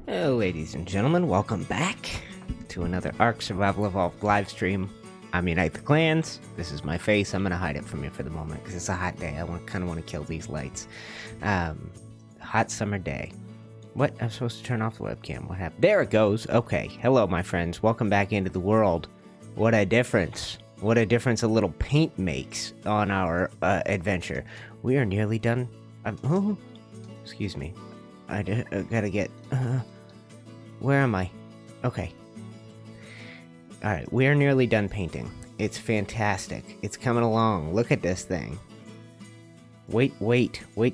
Hello, ladies and gentlemen, welcome back to another Ark Survival Evolved live stream. I'm UniteTheClans. This is my face. I'm gonna hide it from you for the moment because it's a hot day. I kind of want to kill these lights. Hot summer day. What? I'm supposed to turn off the webcam. What happened? There it goes. Okay. Hello, my friends. Welcome back into the world. What a difference. What a difference a little paint makes on our adventure. We are nearly done. Oh, excuse me. I gotta get... where am I? Okay. Alright, we are nearly done painting. It's fantastic. It's coming along. Look at this thing. Wait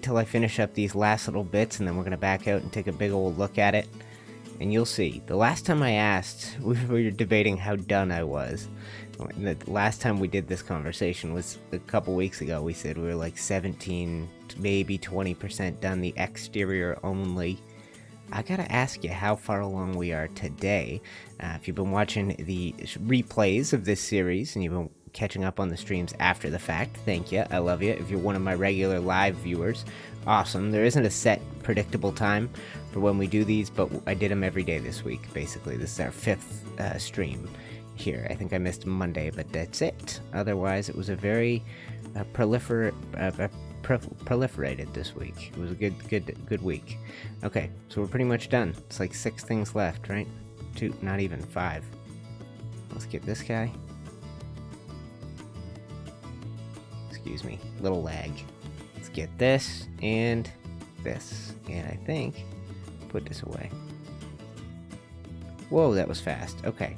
till I finish up these last little bits, and then we're gonna back out and take a big old look at it. And you'll see. The last time I asked, we were debating how done I was. The last time we did this conversation was a couple weeks ago. We said we were like 17, maybe 20% done, the exterior only. I gotta ask you how far along we are today. If you've been watching the replays of this series and you've been catching up on the streams after the fact, thank you. I love you. If you're one of my regular live viewers, awesome. There isn't a set predictable time for when we do these, but I did them every day this week, basically. This is our 5th stream here. I think I missed Monday, but that's it. Otherwise, it was a very proliferated this week. It was a good week. Okay, so we're pretty much done. It's like 6 things left, right? 2, not even 5. Let's get this guy. Excuse me, little lag. Let's get this and this, and I think put this away. Whoa, that was fast. Okay.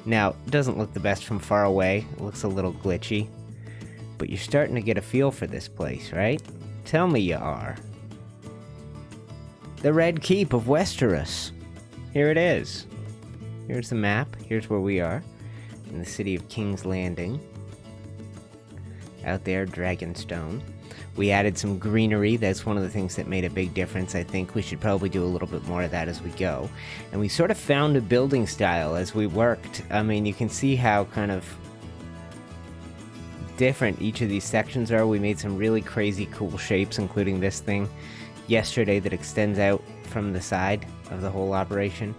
Now, it doesn't look the best from far away. It looks a little glitchy. But you're starting to get a feel for this place, right? Tell me you are. The Red Keep of Westeros. Here it is. Here's the map. Here's where we are. In the city of King's Landing. Out there, Dragonstone. We added some greenery. That's one of the things that made a big difference. I think we should probably do a little bit more of that as we go. And we sort of found a building style as we worked. I mean, you can see how kind of different each of these sections are. We made some really crazy cool shapes, including this thing yesterday that extends out from the side of the whole operation.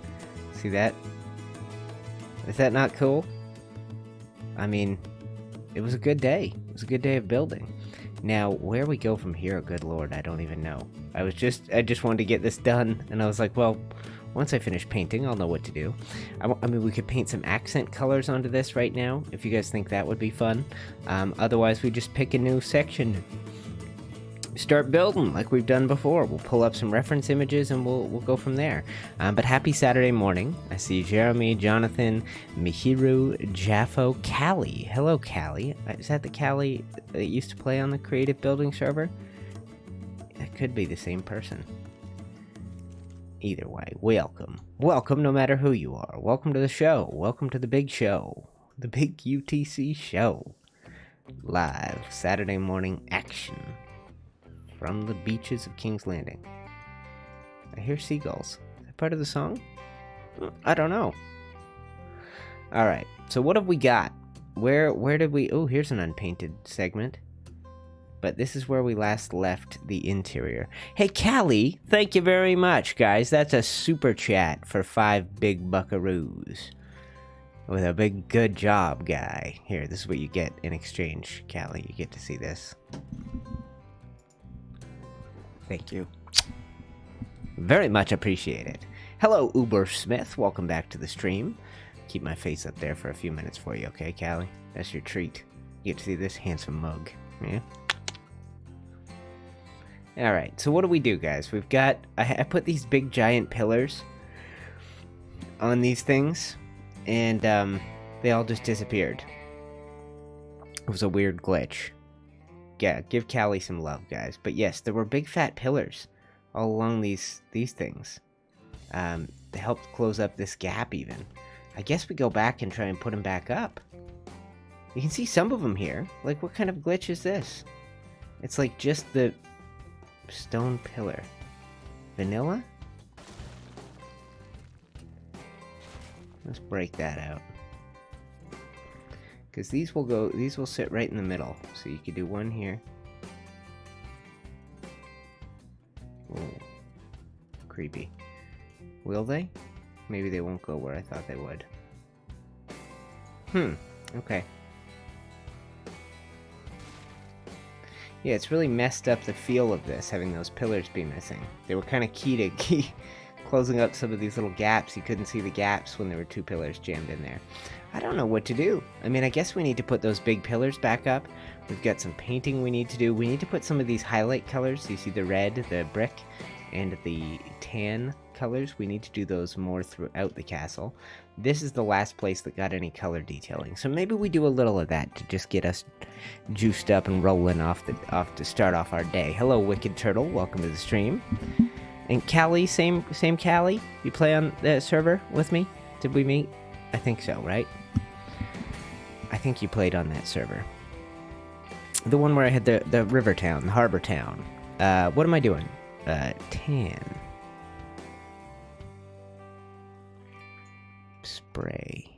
See that? Is that not cool? I mean, it was a good day. It was a good day of building. Now, where we go from here, good lord, I don't even know. I just wanted to get this done, and I was like, well, once I finish painting, I'll know what to do. I mean, we could paint some accent colors onto this right now, if you guys think that would be fun. Otherwise, we just pick a new section. Start building like we've done before. We'll pull up some reference images and we'll go from there. But happy Saturday morning. I see Jeremy, Jonathan, Mihiru, Jaffo, Callie. Hello, Callie. Is that the Callie that used to play on the creative building server? That could be the same person. Either way, welcome. Welcome no matter who you are. Welcome to the show. Welcome to the big show. The big UTC show. Live Saturday morning action. From the beaches of King's Landing. I hear seagulls. Is that part of the song? I don't know. Alright, so what have we got? Where did we... Oh, here's an unpainted segment. But this is where we last left the interior. Hey, Callie, thank you very much, guys. That's a super chat for 5 big buckaroos. With a big good job, guy. Here, this is what you get in exchange, Callie. You get to see this. Thank you. Very much appreciated. Hello, Uber Smith. Welcome back to the stream. Keep my face up there for a few minutes for you, okay, Callie? That's your treat. You get to see this handsome mug. Yeah? Alright, so what do we do, guys? We've got... I put these big giant pillars on these things, and they all just disappeared. It was a weird glitch. Yeah, give Callie some love, guys. But yes, there were big fat pillars all along these things. They helped close up this gap even. I guess we go back and try and put them back up. You can see some of them here. Like, what kind of glitch is this? It's like just the stone pillar. Vanilla? Let's break that out. Because these will sit right in the middle. So you could do one here. Ooh, creepy. Will they? Maybe they won't go where I thought they would. Okay. Yeah, it's really messed up the feel of this, having those pillars be missing. They were kind of key to closing up some of these little gaps. You couldn't see the gaps when there were 2 pillars jammed in there. I don't know what to do. I mean, I guess we need to put those big pillars back up. We've got some painting we need to do. We need to put some of these highlight colors. You see the red, the brick, and the tan colors. We need to do those more throughout the castle. This is the last place that got any color detailing, so maybe we do a little of that to just get us juiced up and rolling off to start off our day. Hello, Wicked Turtle. Welcome to the stream. And Callie, same Callie. You play on the server with me? Did we meet? I think so, right? I think you played on that server. The one where I had the river town, the harbor town. What am I doing? Tan. Spray.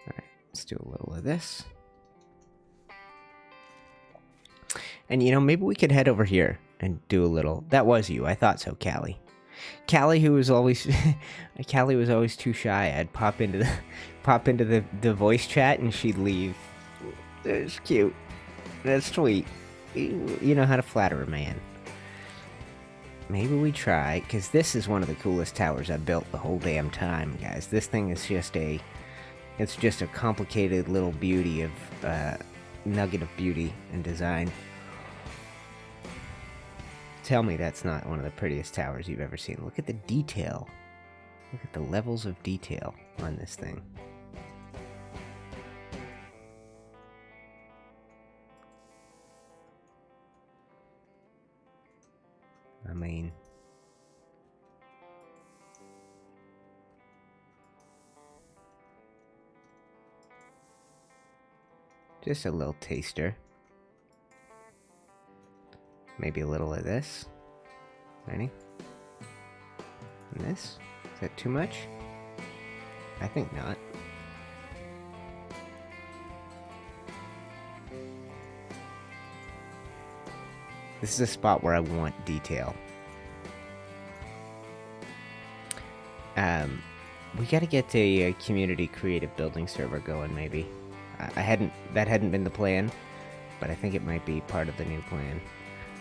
Alright, let's do a little of this. And, you know, maybe we could head over here and do a little... That was you. I thought so, Callie. Callie, who was always... Callie was always too shy. I'd pop into the voice chat and she'd leave. That's cute. That's sweet. You know how to flatter a man. Maybe we try, because this is one of the coolest towers I've built the whole damn time, guys. This thing is just a... It's just a complicated little beauty of... nugget of beauty and design. Tell me that's not one of the prettiest towers you've ever seen. Look at the detail. Look at the levels of detail on this thing. I mean... Just a little taster. Maybe a little of this. Ready? And this? Is that too much? I think not. This is a spot where I want detail. We gotta get a community creative building server going, maybe. That hadn't been the plan, but I think it might be part of the new plan.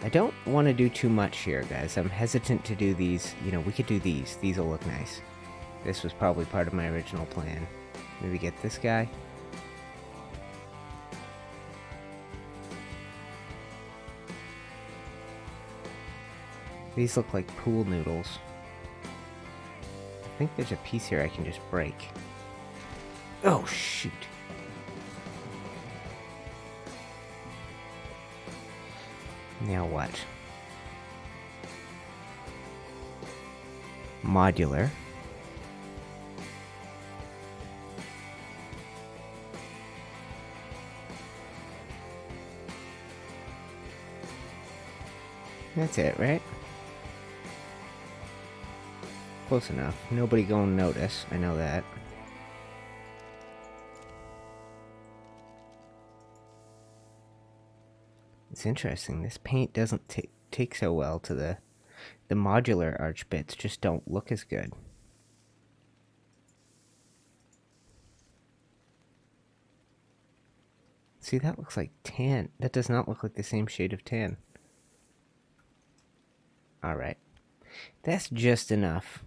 I don't want to do too much here, guys. I'm hesitant to do these. You know, we could do these. These will look nice. This was probably part of my original plan. Maybe get this guy. These look like pool noodles. I think there's a piece here I can just break. Oh, shoot. Now what? Modular. That's it, right? Close enough. Nobody gonna notice. I know that. It's interesting. This paint doesn't take so well to the modular arch bits. Just don't look as good. See, that looks like tan. That does not look like the same shade of tan. Alright. That's just enough,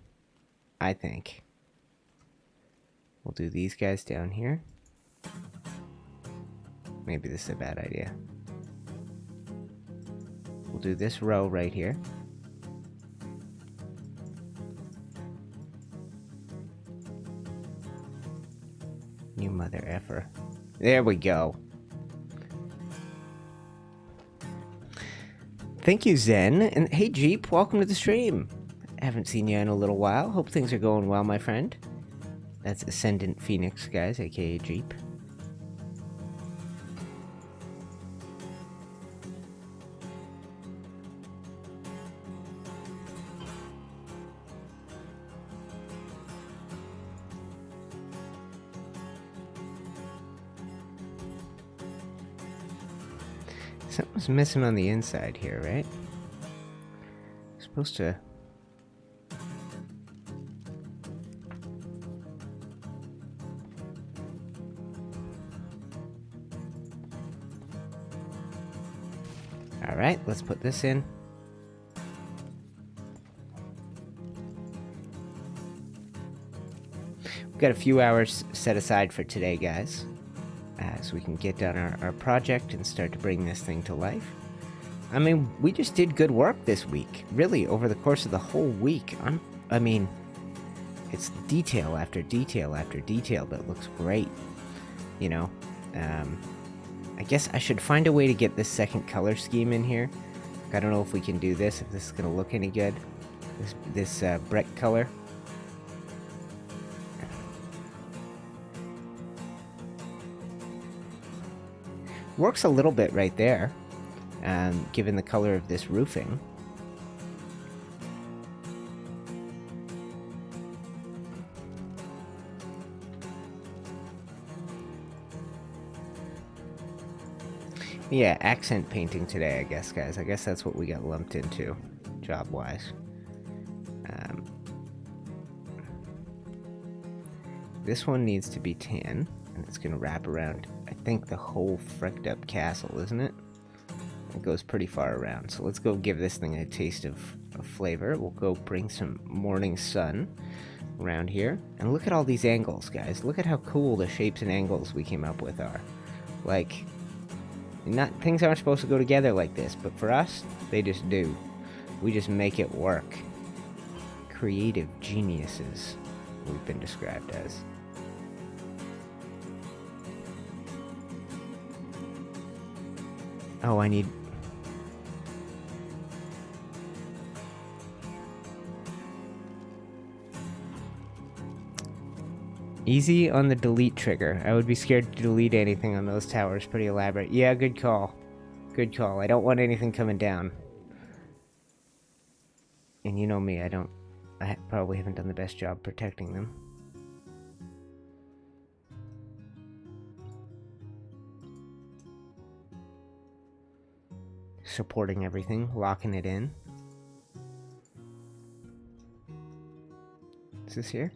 I think. We'll do these guys down here. Maybe this is a bad idea. We'll do this row right here. You mother effer. There we go. Thank you, Zen. And hey, Jeep, welcome to the stream. Haven't seen you in a little while. Hope things are going well, my friend. That's Ascendant Phoenix, guys, aka Jeep. Something's missing on the inside here, right? Supposed to... Alright, let's put this in. We've got a few hours set aside for today, guys. So we can get done our project and start to bring this thing to life. I mean, we just did good work this week. Really, over the course of the whole week. I mean, it's detail after detail after detail that looks great. You know? I guess I should find a way to get this second color scheme in here. I don't know if we can do this, if this is going to look any good. This brick color. Works a little bit right there, given the color of this roofing. Yeah, accent painting today, I guess, guys. I guess that's what we got lumped into, job-wise. This one needs to be tan, and it's going to wrap around, I think, the whole fricked up castle, isn't it? It goes pretty far around, so let's go give this thing a taste of flavor. We'll go bring some morning sun around here. And look at all these angles, guys. Look at how cool the shapes and angles we came up with are. Like, things aren't supposed to go together like this, but for us, they just do. We just make it work. Creative geniuses, we've been described as. Oh, I need... Easy on the delete trigger. I would be scared to delete anything on those towers. Pretty elaborate. Yeah, good call. Good call. I don't want anything coming down. And you know me, I probably haven't done the best job protecting them. Supporting everything, locking it in. Is this here?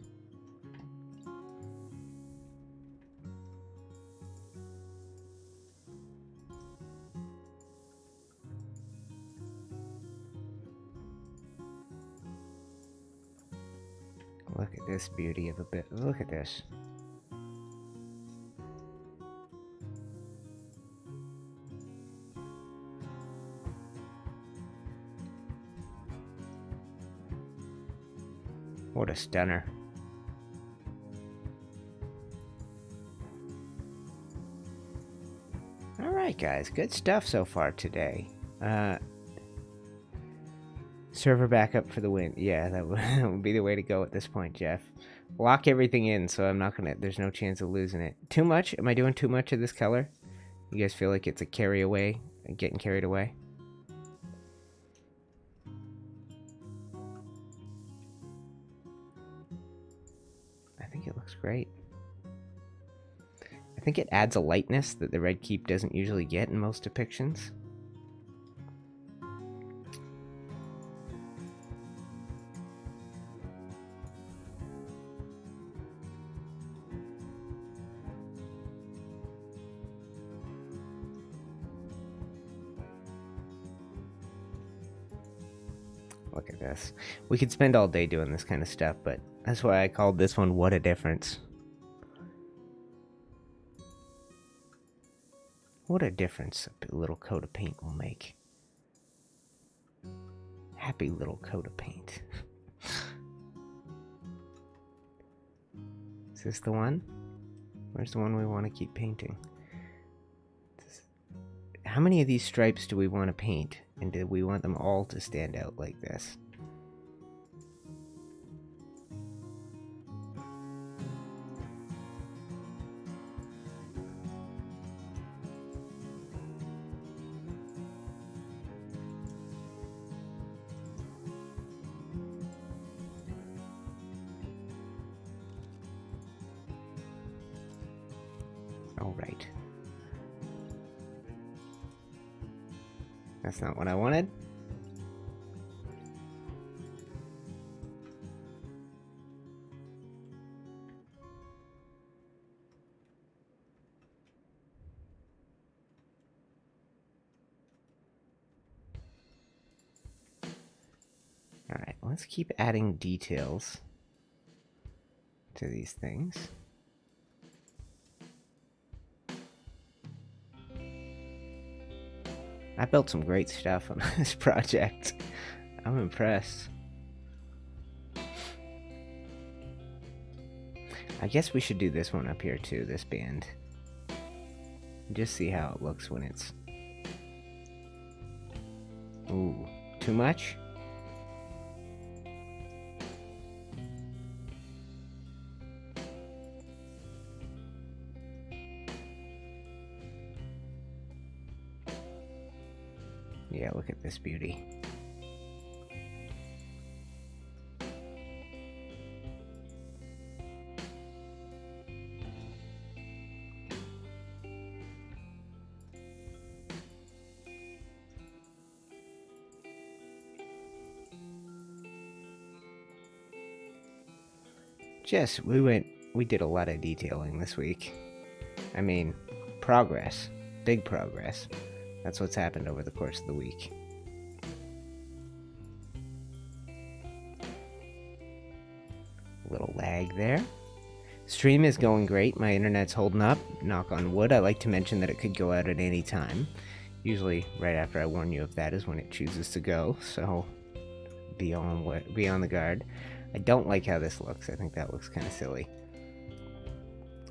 Look at this beauty of a bit. Look at this. What a stunner. Alright guys, good stuff so far today. Server backup for the win. Yeah, that would be the way to go at this point, Jeff. Lock everything in so I'm not gonna... There's no chance of losing it. Too much? Am I doing too much of this color? You guys feel like it's a carry away? Getting carried away? I think it looks great. I think it adds a lightness that the Red Keep doesn't usually get in most depictions. Look at this. We could spend all day doing this kind of stuff, but that's why I called this one What a Difference. What a difference a little coat of paint will make. Happy little coat of paint. Is this the one? Where's the one we want to keep painting? How many of these stripes do we want to paint? And do we want them all to stand out like this? All right. That's not what I wanted. Alright, let's keep adding details to these things. I built some great stuff on this project. I'm impressed. I guess we should do this one up here too, this band. Just see how it looks when it's... Ooh, too much? Yeah, look at this beauty. We did a lot of detailing this week. I mean, progress. Big progress. That's what's happened over the course of the week. A little lag there. Stream is going great. My internet's holding up. Knock on wood. I like to mention that it could go out at any time. Usually right after I warn you of that is when it chooses to go. So be on the guard. I don't like how this looks. I think that looks kind of silly.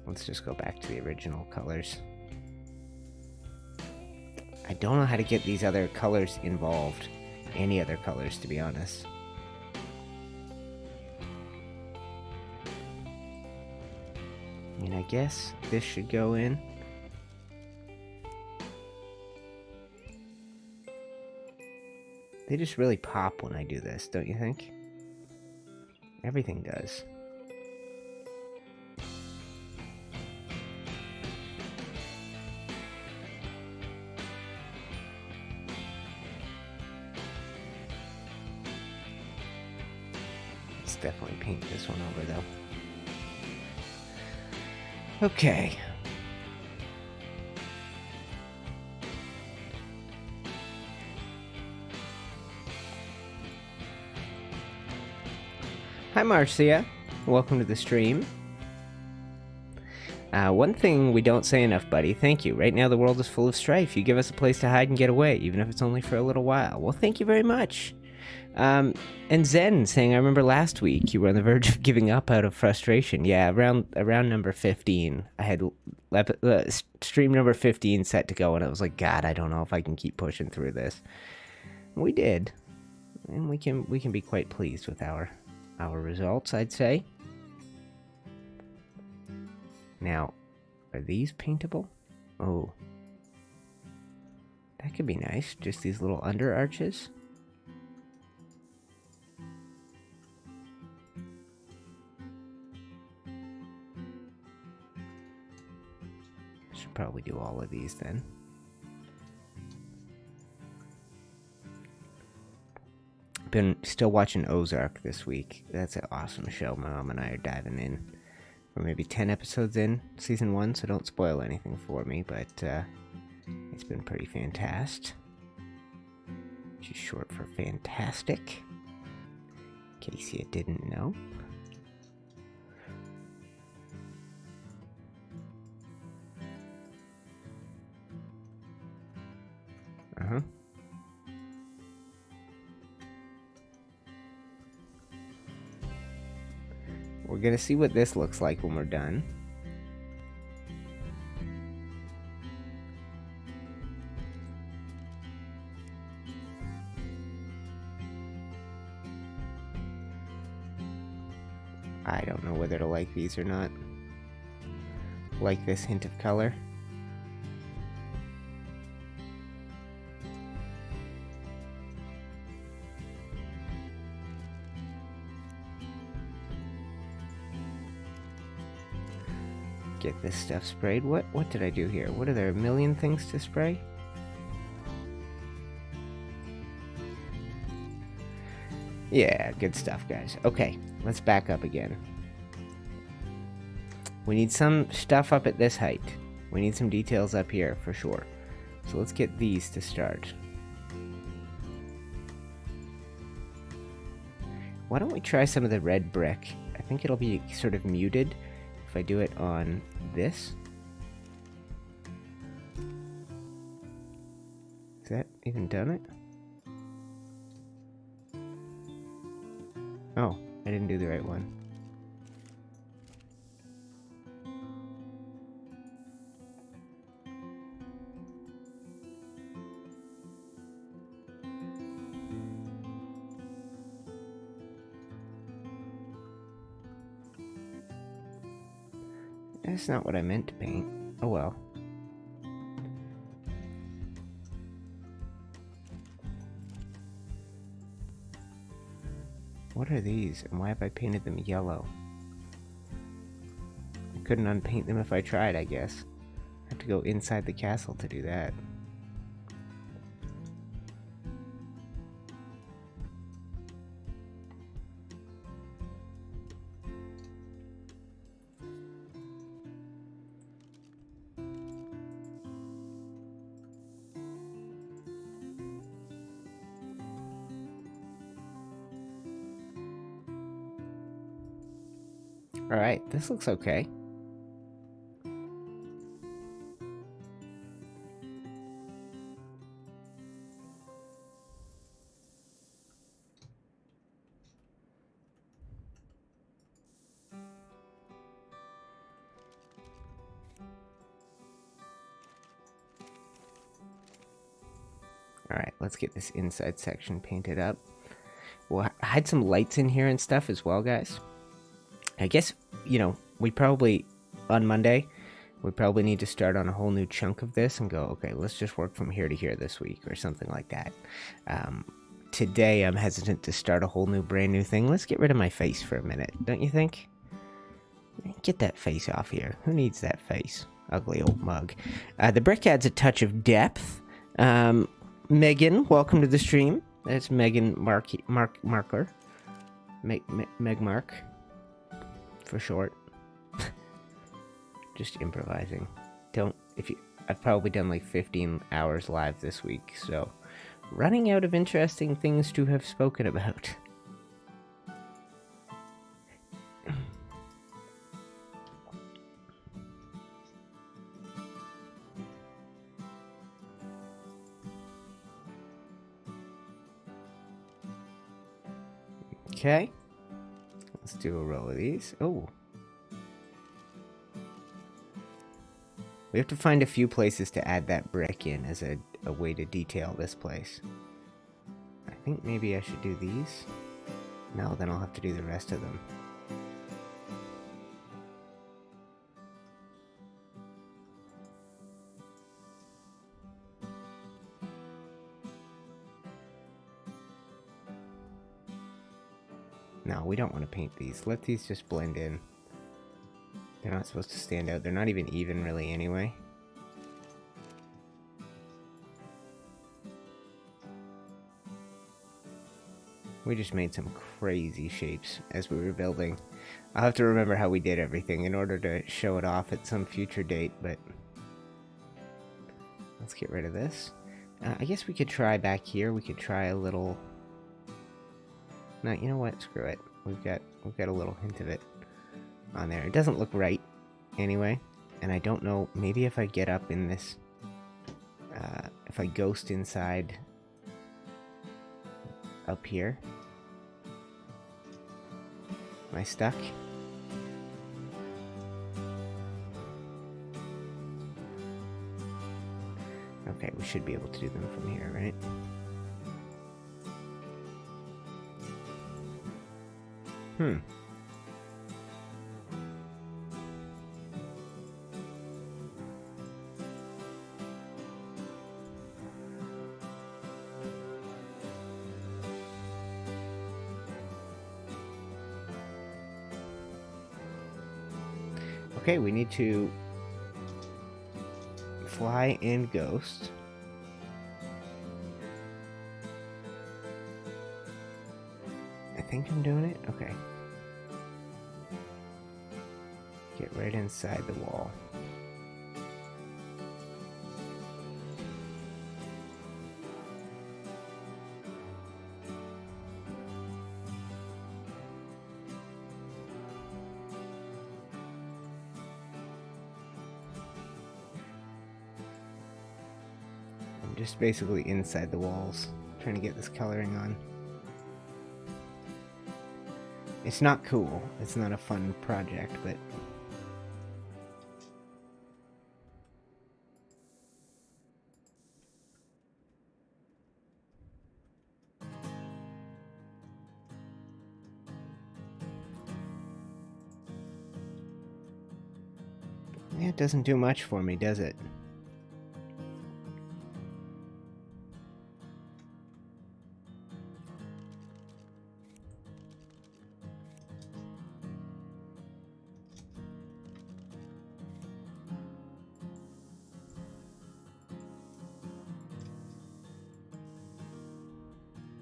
Let's just go back to the original colors. I don't know how to get these other colors involved. Any other colors, to be honest. I mean, I guess this should go in. They just really pop when I do this, don't you think? Everything does. Let's definitely paint this one over, though. Okay. Hi, Marcia. Welcome to the stream. One thing we don't say enough, buddy. Thank you. Right now, the world is full of strife. You give us a place to hide and get away, even if it's only for a little while. Well, thank you very much. And Zen saying, I remember last week you were on the verge of giving up out of frustration. Yeah, around number 15, I had stream number 15 set to go, and I was like, God, I don't know if I can keep pushing through this. And we did, and we can be quite pleased with our results, I'd say. Now, are these paintable? Oh, that could be nice. Just these little under arches. Should probably do all of these then. Been still watching Ozark this week. That's an awesome show. My mom and I are diving in. We're maybe 10 episodes in season 1, so don't spoil anything for me, but it's been pretty fantastic. Which is short for fantastic, in case you didn't know. Uh-huh. We're gonna see what this looks like when we're done. I don't know whether to like these or not. Like this hint of color. Get this stuff sprayed. What did I do here? What are there, a million things to spray? Yeah, good stuff, guys. Okay, let's back up again. We need some stuff up at this height. We need some details up here for sure. So let's get these to start. Why don't we try some of the red brick? I think it'll be sort of muted if I do it on this. Is that even done it? Oh, I didn't do the right one. That's not what I meant to paint. Oh well. What are these, and why have I painted them yellow? I couldn't unpaint them if I tried, I guess. I have to go inside the castle to do that. Alright, this looks okay. Alright, let's get this inside section painted up. We'll hide some lights in here and stuff as well, guys. I guess, you know, we probably, on Monday, we probably need to start on a whole new chunk of this and go, okay, let's just work from here to here this week or something like that. Today, I'm hesitant to start a whole new, brand new thing. Let's get rid of my face for a minute, don't you think? Get that face off here. Who needs that face? Ugly old mug. The brick adds a touch of depth. Megan, welcome to the stream. That's Megan Marker. Meg Mark. For short. Just improvising. I've probably done like 15 hours live this week, so running out of interesting things to have spoken about. Okay. Let's do a row of these. Oh. We have to find a few places to add that brick in as a way to detail this place. I think maybe I should do these. No, then I'll have to do the rest of them. No, we don't want to paint these. Let these just blend in. They're not supposed to stand out. They're not even really anyway. We just made some crazy shapes as we were building. I'll have to remember how we did everything in order to show it off at some future date, but let's get rid of this. I guess we could try back here. We could try a little... No, you know what? Screw it. We've got a little hint of it on there. It doesn't look right anyway, and I don't know, maybe if I get up in this, if I ghost inside up here. Am I stuck? Okay, we should be able to do them from here, right? Okay, we need to fly and ghost. think I'm doing it? Okay. Get right inside the wall. I'm just basically inside the walls, trying to get this coloring on. It's not cool. It's not a fun project, but yeah, it doesn't do much for me, does it?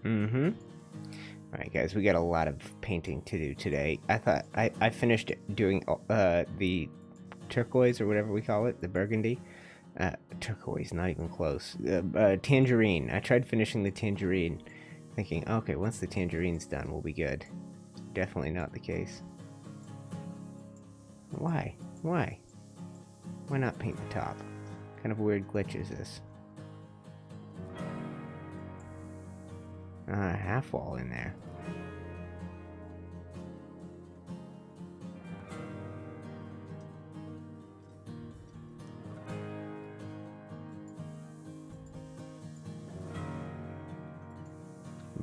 Mm-hmm. Alright guys, we got a lot of painting to do today. I thought I finished doing the turquoise or whatever we call it, the burgundy. Turquoise, not even close. Tangerine. I tried finishing the tangerine, thinking, okay, once the tangerine's done, we'll be good. Definitely not the case. Why? Why? Why not paint the top? What kind of weird glitch is this? Half wall in there.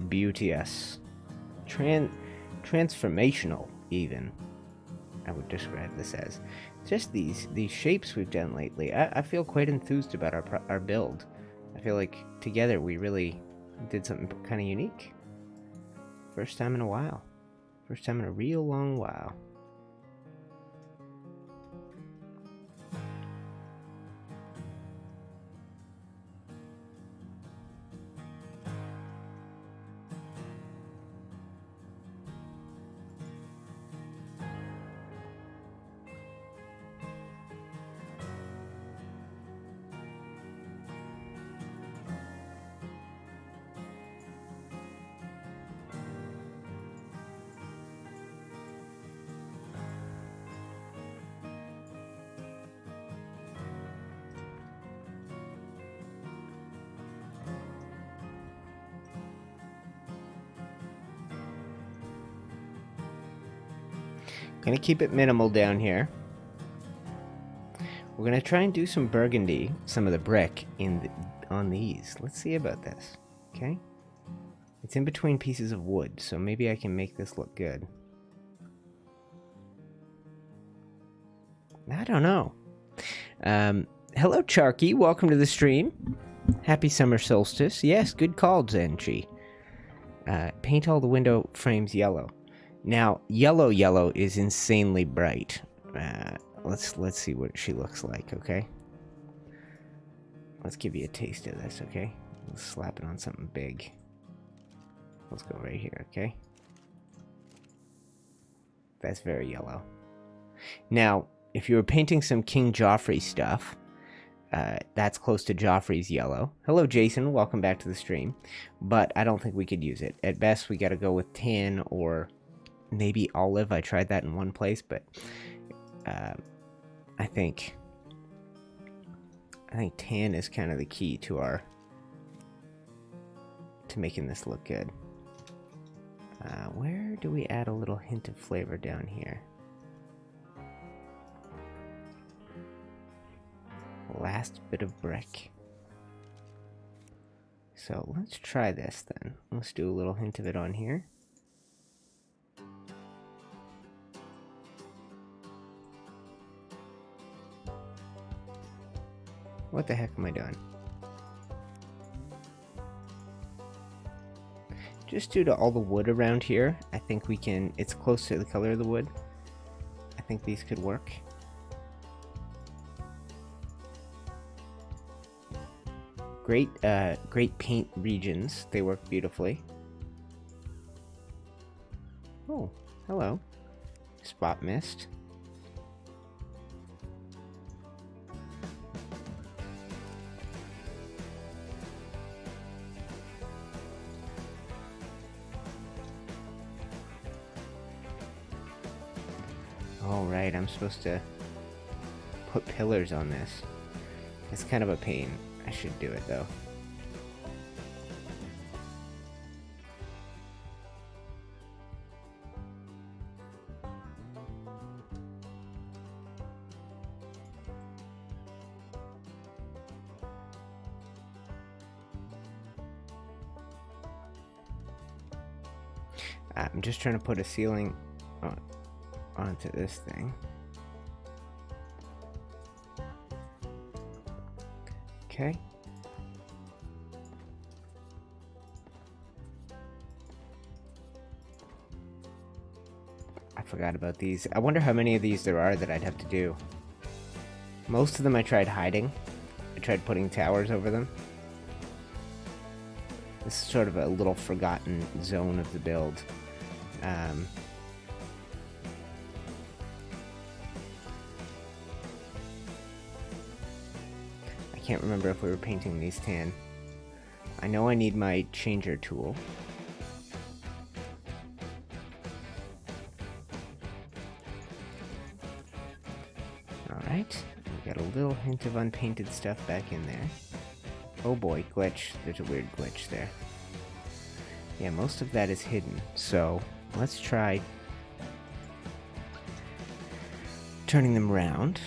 Beauteous. Transformational, even. I would describe this as. Just these shapes we've done lately. I feel quite enthused about our build. I feel like together we really did something kind of unique. First time in a while. First time in a real long while. Gonna keep it minimal down here. We're gonna try and do some burgundy, some of the brick on these. Let's see about this. Okay, it's in between pieces of wood, so maybe I can make this look good. I don't know. Hello, Charky. Welcome to the stream. Happy summer solstice. Yes, good call, Zenchi. Paint all the window frames yellow. Now, yellow is insanely bright. Let's see what she looks like, okay? Let's give you a taste of this, okay? Let's slap it on something big. Let's go right here, okay? That's very yellow. Now, if you were painting some King Joffrey stuff, that's close to Joffrey's yellow. Hello, Jason. Welcome back to the stream. But I don't think we could use it. At best, we got to go with tan or maybe olive. I tried that in one place, but I think tan is kind of the key to making this look good. Where do we add a little hint of flavor down here? Last bit of brick. So let's try this then. Let's do a little hint of it on here. What the heck am I doing? Just due to all the wood around here, I think we can, it's close to the color of the wood. I think these could work. Great paint regions. They work beautifully. Oh, hello. Spot mist. Oh, right, I'm supposed to put pillars on this. It's kind of a pain. I should do it, though. I'm just trying to put a ceiling onto this thing. Okay. I forgot about these. I wonder how many of these there are that I'd have to do. Most of them I tried hiding. I tried putting towers over them. This is sort of a little forgotten zone of the build. I can't remember if we were painting these tan. I know I need my changer tool. Alright, we got a little hint of unpainted stuff back in there. Oh boy, glitch. There's a weird glitch there. Yeah, most of that is hidden, so let's try turning them around.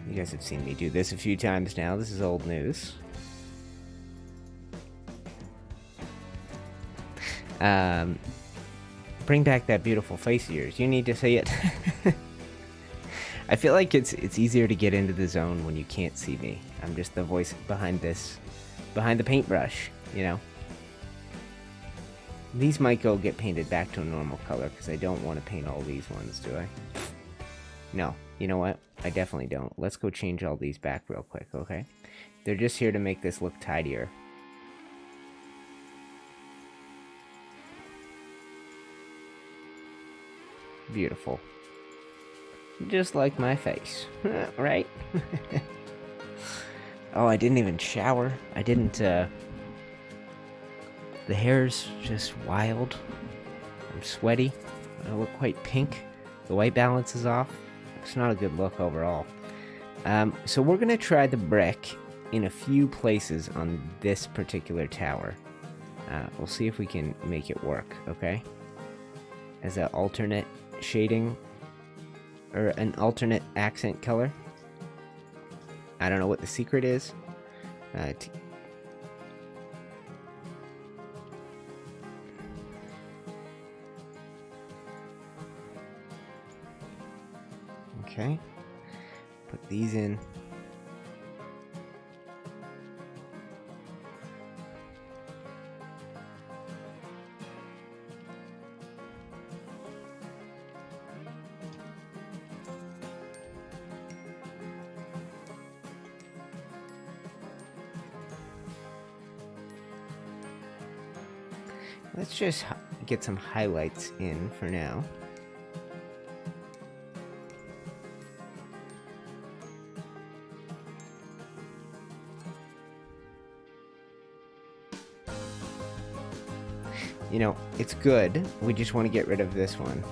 You guys have seen me do this a few times now. This is old news. Bring back that beautiful face of yours. You need to see it. I feel like it's easier to get into the zone when you can't see me. I'm just the voice behind the paintbrush, you know? These might go get painted back to a normal color because I don't want to paint all these ones, do I? No, you know what? I definitely don't. Let's go change all these back real quick, okay? They're just here to make this look tidier. Beautiful. Just like my face, right? Oh, I didn't even shower. I didn't, the hair's just wild. I'm sweaty. I look quite pink. The white balance is off. It's not a good look overall. So we're gonna try the brick in a few places on this particular tower. We'll see if we can make it work, okay? As an alternate shading, or an alternate accent color. I don't know what the secret is. Okay, put these in. Let's just get some highlights in for now. You know, it's good. We just want to get rid of this one,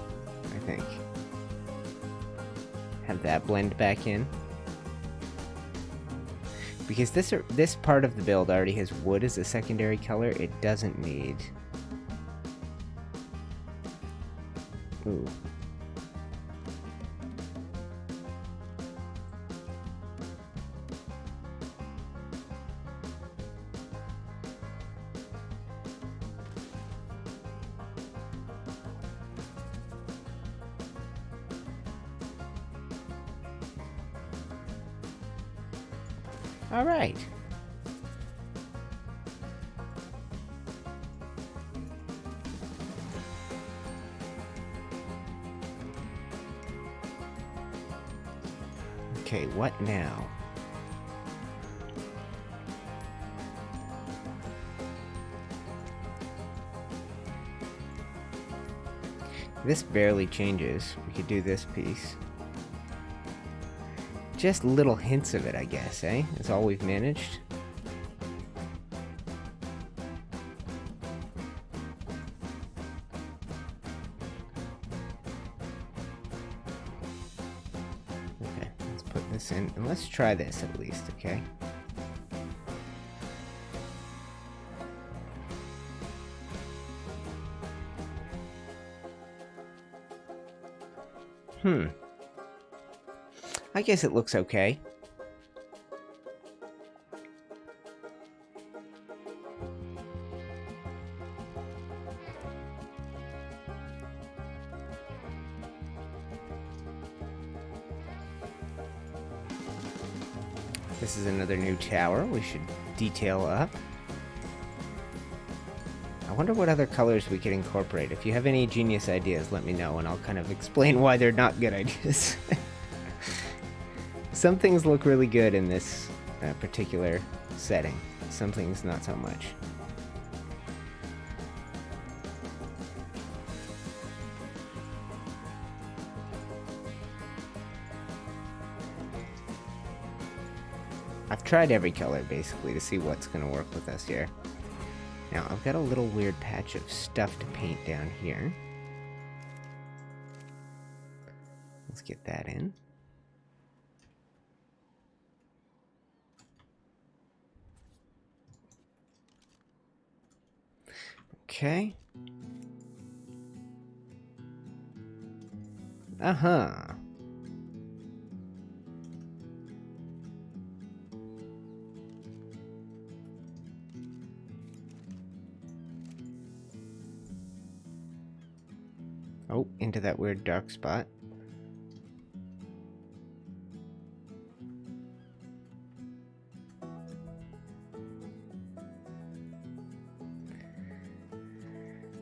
I think. Have that blend back in. Because this part of the build already has wood as a secondary color, it doesn't need... Ooh. All right. Okay, what now? This barely changes. We could do this piece. Just little hints of it, I guess, eh? That's all we've managed. Okay, let's put this in, and let's try this at least, okay? I guess it looks okay. This is another new tower we should detail up. I wonder what other colors we could incorporate. If you have any genius ideas, let me know, and I'll kind of explain why they're not good ideas. Some things look really good in this particular setting. Some things not so much. I've tried every color, basically, to see what's going to work with us here. Now, I've got a little weird patch of stuff to paint down here. Let's get that in. Okay. Uh-huh. Oh, into that weird dark spot.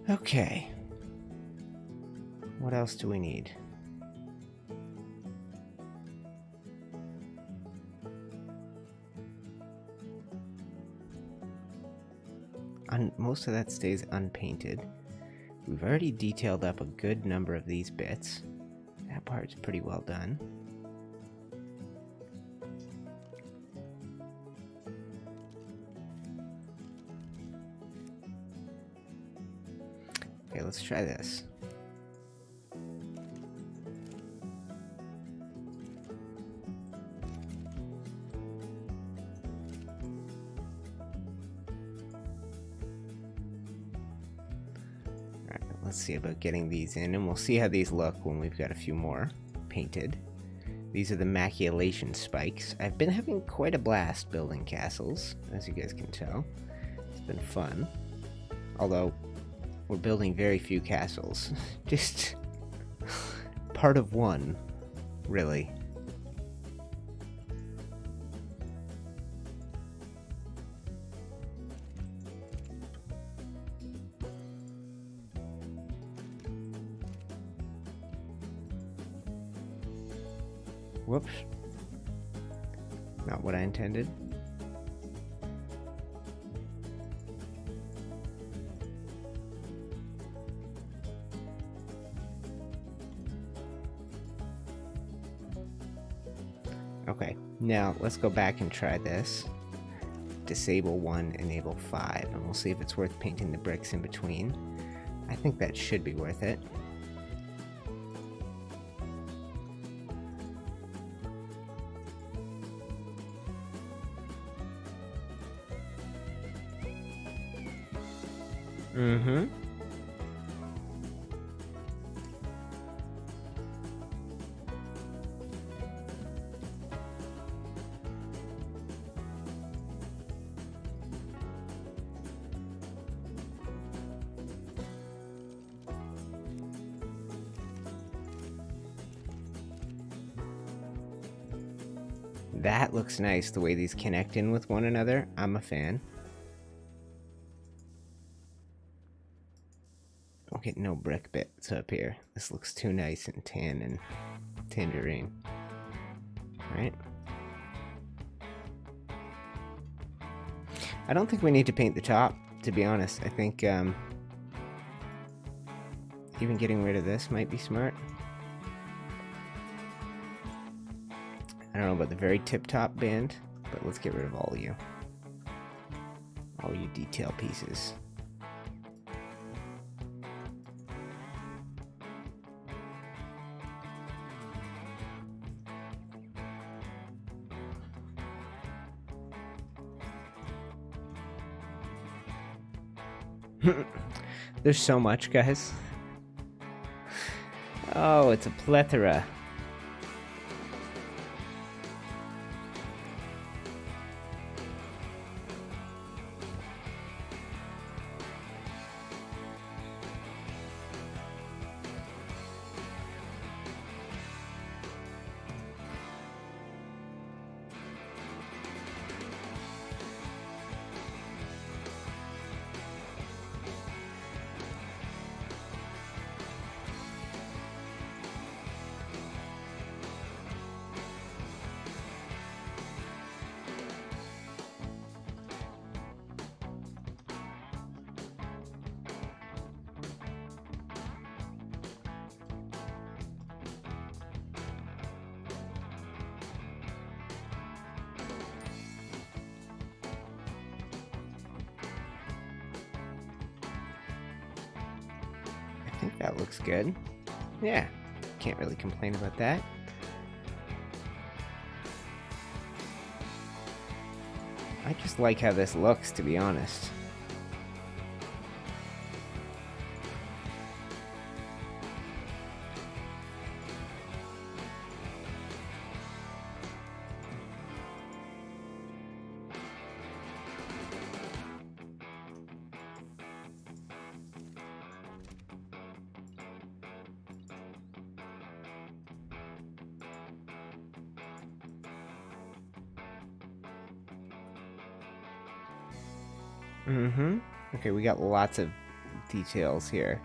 Okay. What else do we need? Most of that stays unpainted. We've already detailed up a good number of these bits. That part's pretty well done. Okay, let's try this. Let's see about getting these in, and we'll see how these look when we've got a few more painted. These are the maculation spikes. I've been having quite a blast building castles, as you guys can tell. It's been fun. Although, we're building very few castles. Just part of one, really. Whoops. Not what I intended. Okay, now let's go back and try this. Disable 1, enable 5, and we'll see if it's worth painting the bricks in between. I think that should be worth it. Mm-hmm. That looks nice, the way these connect in with one another. I'm a fan. Don't get no brick bits up here. This looks too nice and tan and tangerine. Right? I don't think we need to paint the top, to be honest. I think Even getting rid of this might be smart. I don't know about the very tip-top band, but let's get rid of all you. All you detail pieces. There's so much, guys. Oh, it's a plethora. I think that looks good. Yeah, can't really complain about that. I just like how this looks, to be honest. Okay, we got lots of details here.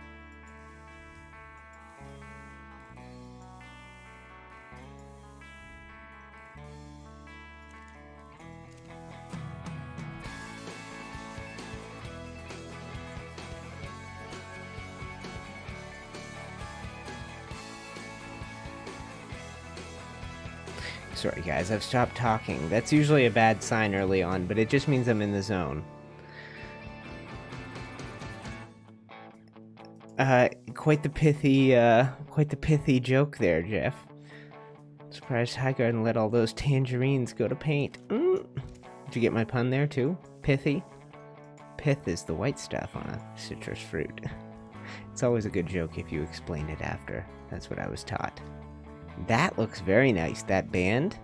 Sorry guys, I've stopped talking. That's usually a bad sign early on, but it just means I'm in the zone. Quite the pithy joke there, Jeff. Surprised Highgarden let all those tangerines go to paint. Did you get my pun there too? Pithy? Pith is the white stuff on a citrus fruit. It's always a good joke if you explain it after. That's what I was taught. That looks very nice, that band.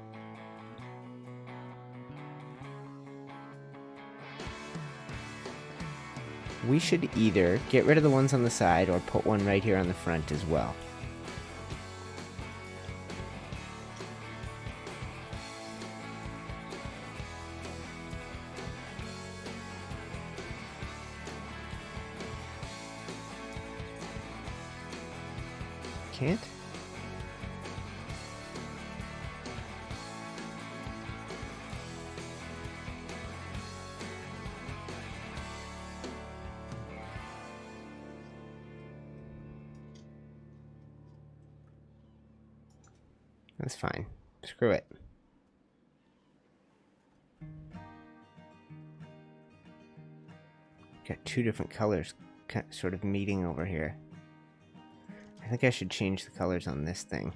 We should either get rid of the ones on the side or put one right here on the front as well. Can't? That's fine. Screw it. Got two different colors sort of meeting over here. I think I should change the colors on this thing.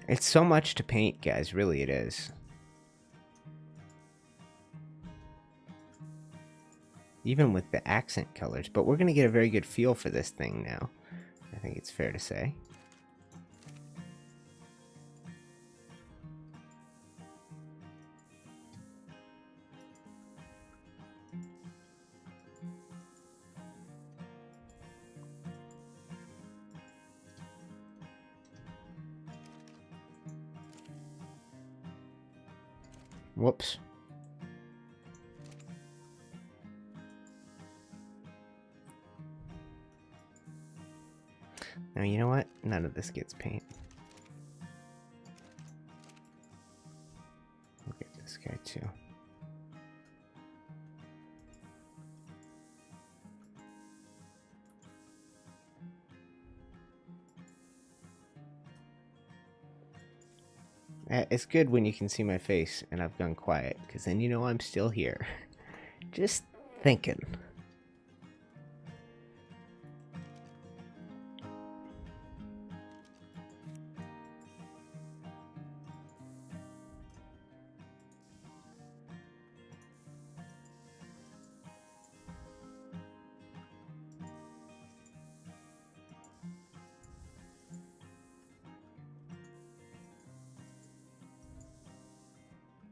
It's so much to paint, guys. Really, it is. Even with the accent colors. But we're going to get a very good feel for this thing now. I think it's fair to say. Whoops. Now, you know what? None of this gets paint. We'll get this guy too. It's good when you can see my face and I've gone quiet, because then you know I'm still here. Just thinking.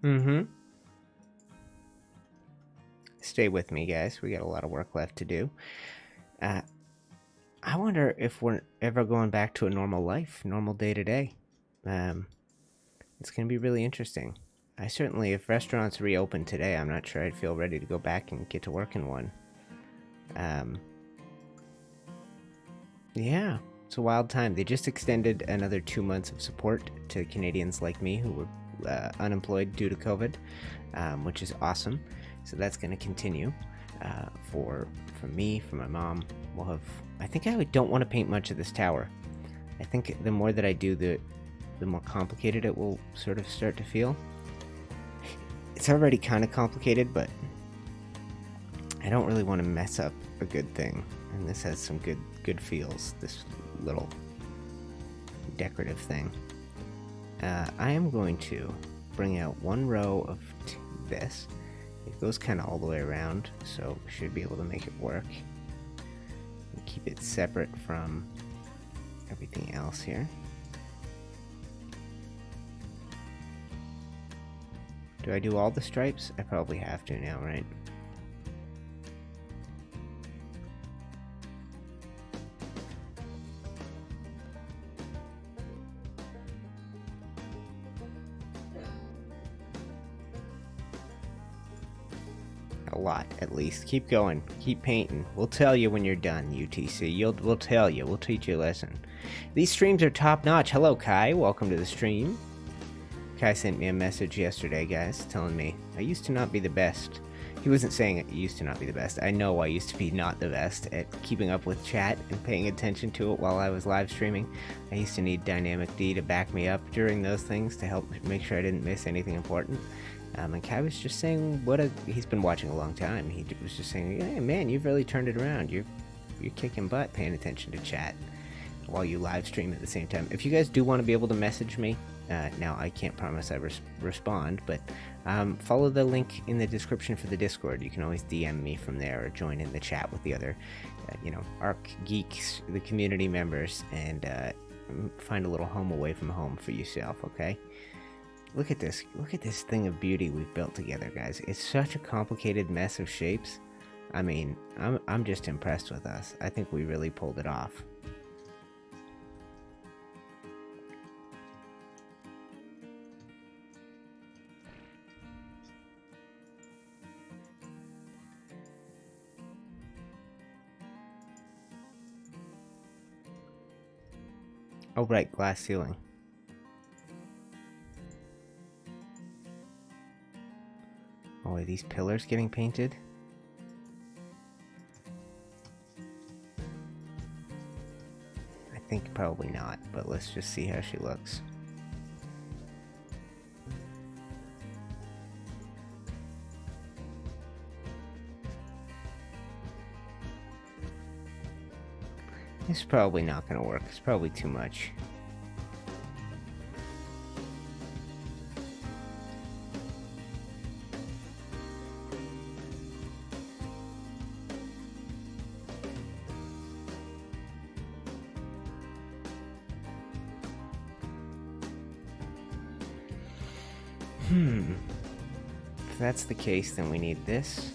Mm-hmm. Stay with me, guys. We got a lot of work left to do. I wonder if we're ever going back to a normal life, normal day-to-day. It's going to be really interesting. I certainly, if restaurants reopen today, I'm not sure I'd feel ready to go back and get to work in one. Yeah, it's a wild time. They just extended another 2 months of support to Canadians like me who were unemployed due to COVID, which is awesome. So that's going to continue for me, for my mom. We'll have. I think I don't want to paint much of this tower. I think the more that I do, the more complicated it will sort of start to feel. It's already kind of complicated, but I don't really want to mess up a good thing. And this has some good feels. This little decorative thing. I am going to bring out one row of this. It goes kind of all the way around, so we should be able to make it work. And keep it separate from everything else here. Do I do all the stripes? I probably have to now, right? A lot, at least. Keep going. Keep painting. We'll tell you when you're done, UTC. We'll tell you. We'll teach you a lesson. These streams are top-notch. Hello, Kai. Welcome to the stream. Kai sent me a message yesterday, guys, telling me I used to not be the best. He wasn't saying it used to not be the best. I know I used to be not the best at keeping up with chat and paying attention to it while I was live streaming. I used to need Dynamic D to back me up during those things to help make sure I didn't miss anything important. And Kai was just saying he's been watching a long time. He was just saying, hey man, you've really turned it around. You're kicking butt paying attention to chat while you live stream at the same time. If you guys do want to be able to message me, now I can't promise I respond, but follow the link in the description for the Discord. You can always DM me from there or join in the chat with the other, Ark geeks, the community members, and find a little home away from home for yourself, okay? Look at this. Look at this thing of beauty we've built together, guys. It's such a complicated mess of shapes. I mean, I'm just impressed with us. I think we really pulled it off. Oh, right, glass ceiling. Oh, are these pillars getting painted? I think probably not, but let's just see how she looks. It's probably not going to work. It's probably too much. If that's the case, then we need this,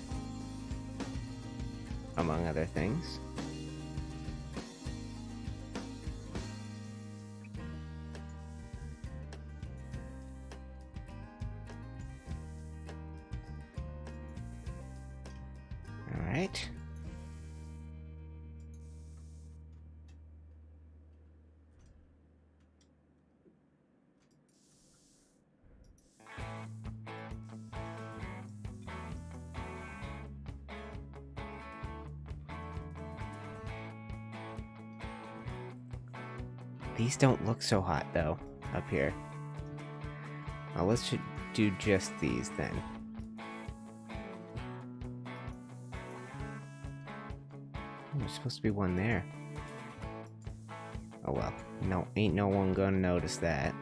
among other things. right. These don't look so hot, though, up here. Well, let's do just these, then. Oh, there's supposed to be one there. Oh, well. No, ain't no one gonna notice that.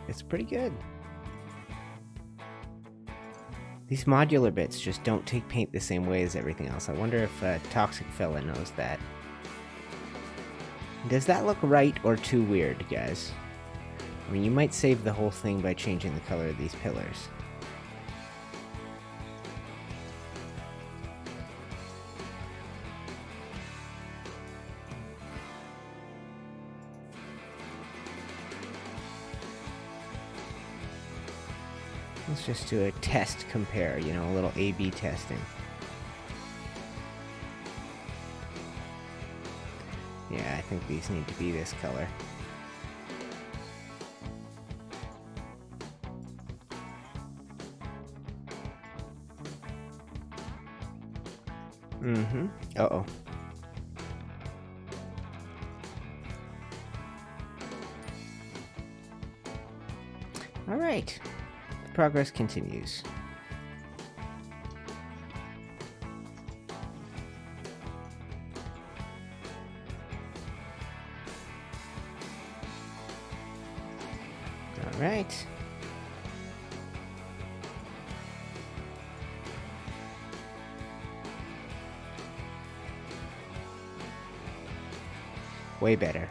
It's pretty good. These modular bits just don't take paint the same way as everything else. I wonder if Toxic Fella knows that. Does that look right or too weird, guys? I mean, you might save the whole thing by changing the color of these pillars. Let's just do a test compare, you know, a little A/B testing. Yeah, I think these need to be this color. Mm-hmm. Uh-oh. All right. Progress continues. All right. Way better.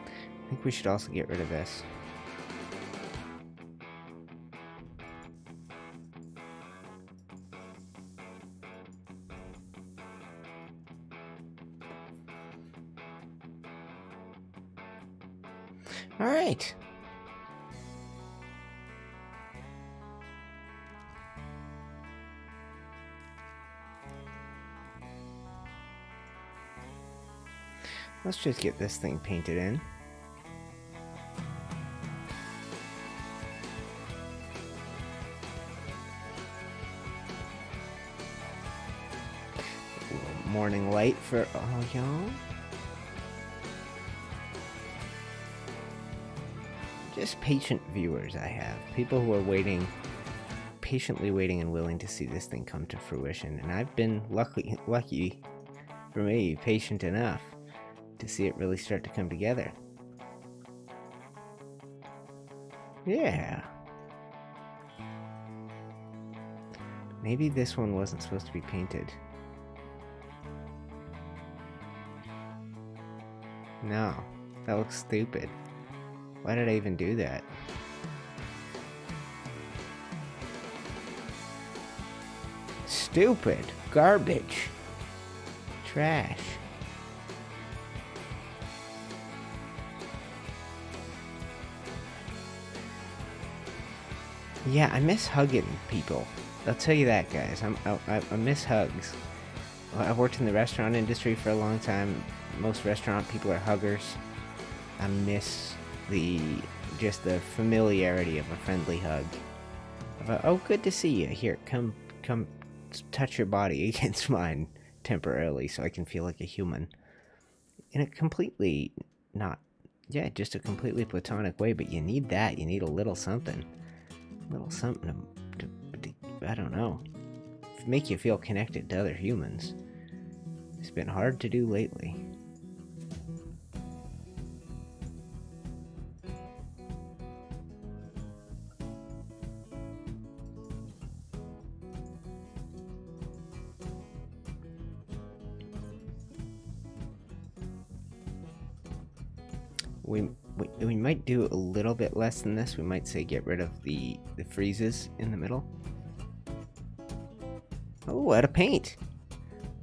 I think we should also get rid of this. All right. Let's just get this thing painted in. A little morning light for all y'all. Just patient viewers I have. People who are waiting, patiently waiting and willing to see this thing come to fruition. And I've been lucky for me, patient enough to see it really start to come together. Yeah. Maybe this one wasn't supposed to be painted. No, that looks stupid. Why did I even do that? Stupid. Garbage. Trash. Yeah, I miss hugging people. I'll tell you that, guys. I miss hugs. I've worked in the restaurant industry for a long time. Most restaurant people are huggers. I miss just the familiarity of a friendly hug. Oh, good to see you. Here, come touch your body against mine temporarily so I can feel like a human. In a completely just a completely platonic way, but you need that. You need a little something. A little something to I don't know, make you feel connected to other humans. It's been hard to do lately. We might do a little bit less than this. We might say get rid of the freezes in the middle. Oh, out of paint.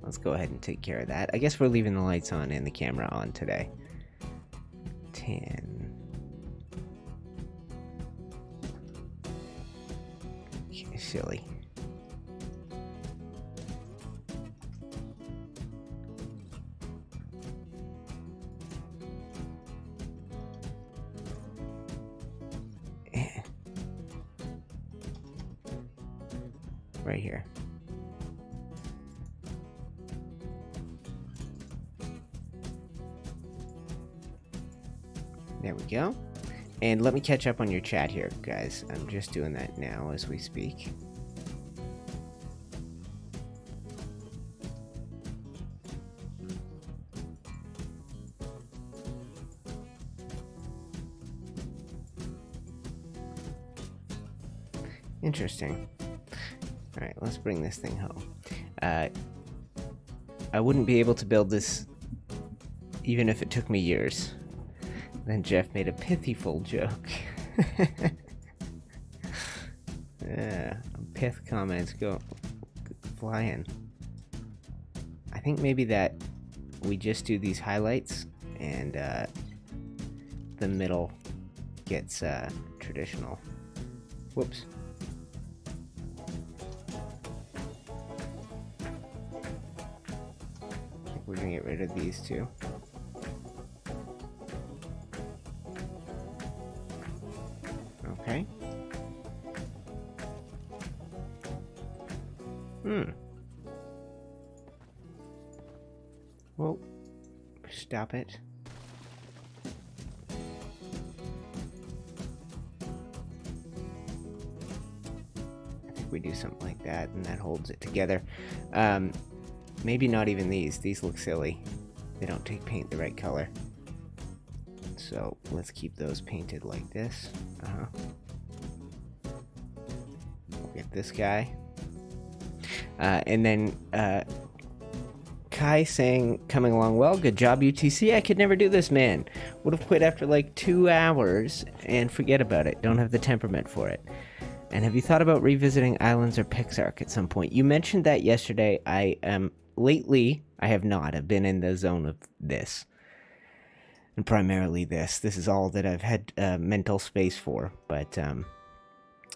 Let's go ahead and take care of that. I guess we're leaving the lights on and the camera on today. 10. silly. Right here. There we go. And let me catch up on your chat here, guys. I'm just doing that now as we speak. Interesting. All right, let's bring this thing home. I wouldn't be able to build this even if it took me years. Then Jeff made a pithyful joke. Yeah, pith comments go flying. I think maybe that we just do these highlights and the middle gets traditional. Whoops. I think we're gonna get rid of these two. Okay. Well, stop it. I think we do something like that, and that holds it together. Maybe not even these. These look silly. They don't take paint the right color. So let's keep those painted like this. We'll get this guy. And then Kai saying, coming along well, good job UTC, I could never do this, man. Would have quit after like 2 hours and forget about it. Don't have the temperament for it. And have you thought about revisiting Islands or Pixark at some point? You mentioned that yesterday. Lately, I have not. I've been in the zone of this. And primarily this. This is all that I've had mental space for. But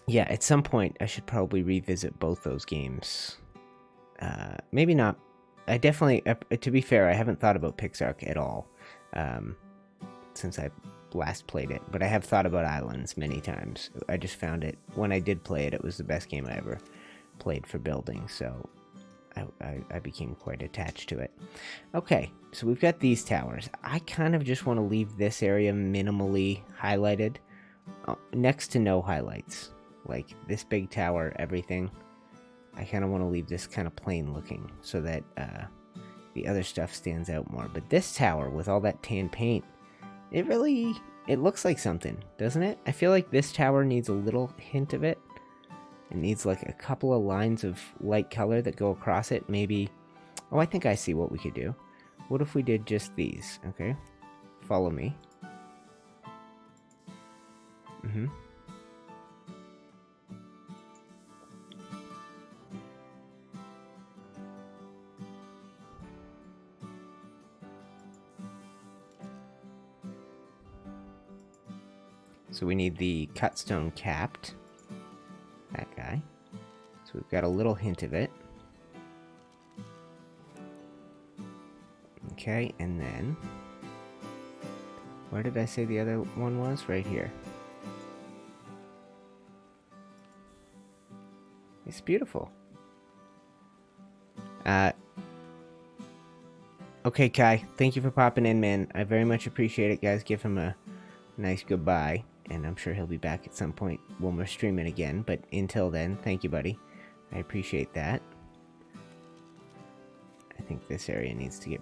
yeah, at some point, I should probably revisit both those games. Maybe not. I definitely, to be fair, I haven't thought about Pixark at all since I last played it. But I have thought about Islands many times. I just found it, when I did play it, it was the best game I ever played for building. So I became quite attached to it. Okay, so we've got these towers. I kind of just want to leave this area minimally highlighted. Next to no highlights. Like this big tower, everything. I kind of want to leave this kind of plain looking so that the other stuff stands out more. But this tower with all that tan paint, it looks like something, doesn't it? I feel like this tower needs a little hint of it. It needs like a couple of lines of light color that go across it. Maybe, oh, I think I see what we could do. What if we did just these? Okay, follow me. So we need the cut stone capped. That guy. So we've got a little hint of it. Okay, and then where did I say the other one was? Right here. It's beautiful. Okay, Kai, thank you for popping in, man. I very much appreciate it, guys. Give him a nice goodbye, and I'm sure he'll be back at some point when we're streaming again. But until then, thank you, buddy. I appreciate that. I think this area needs to get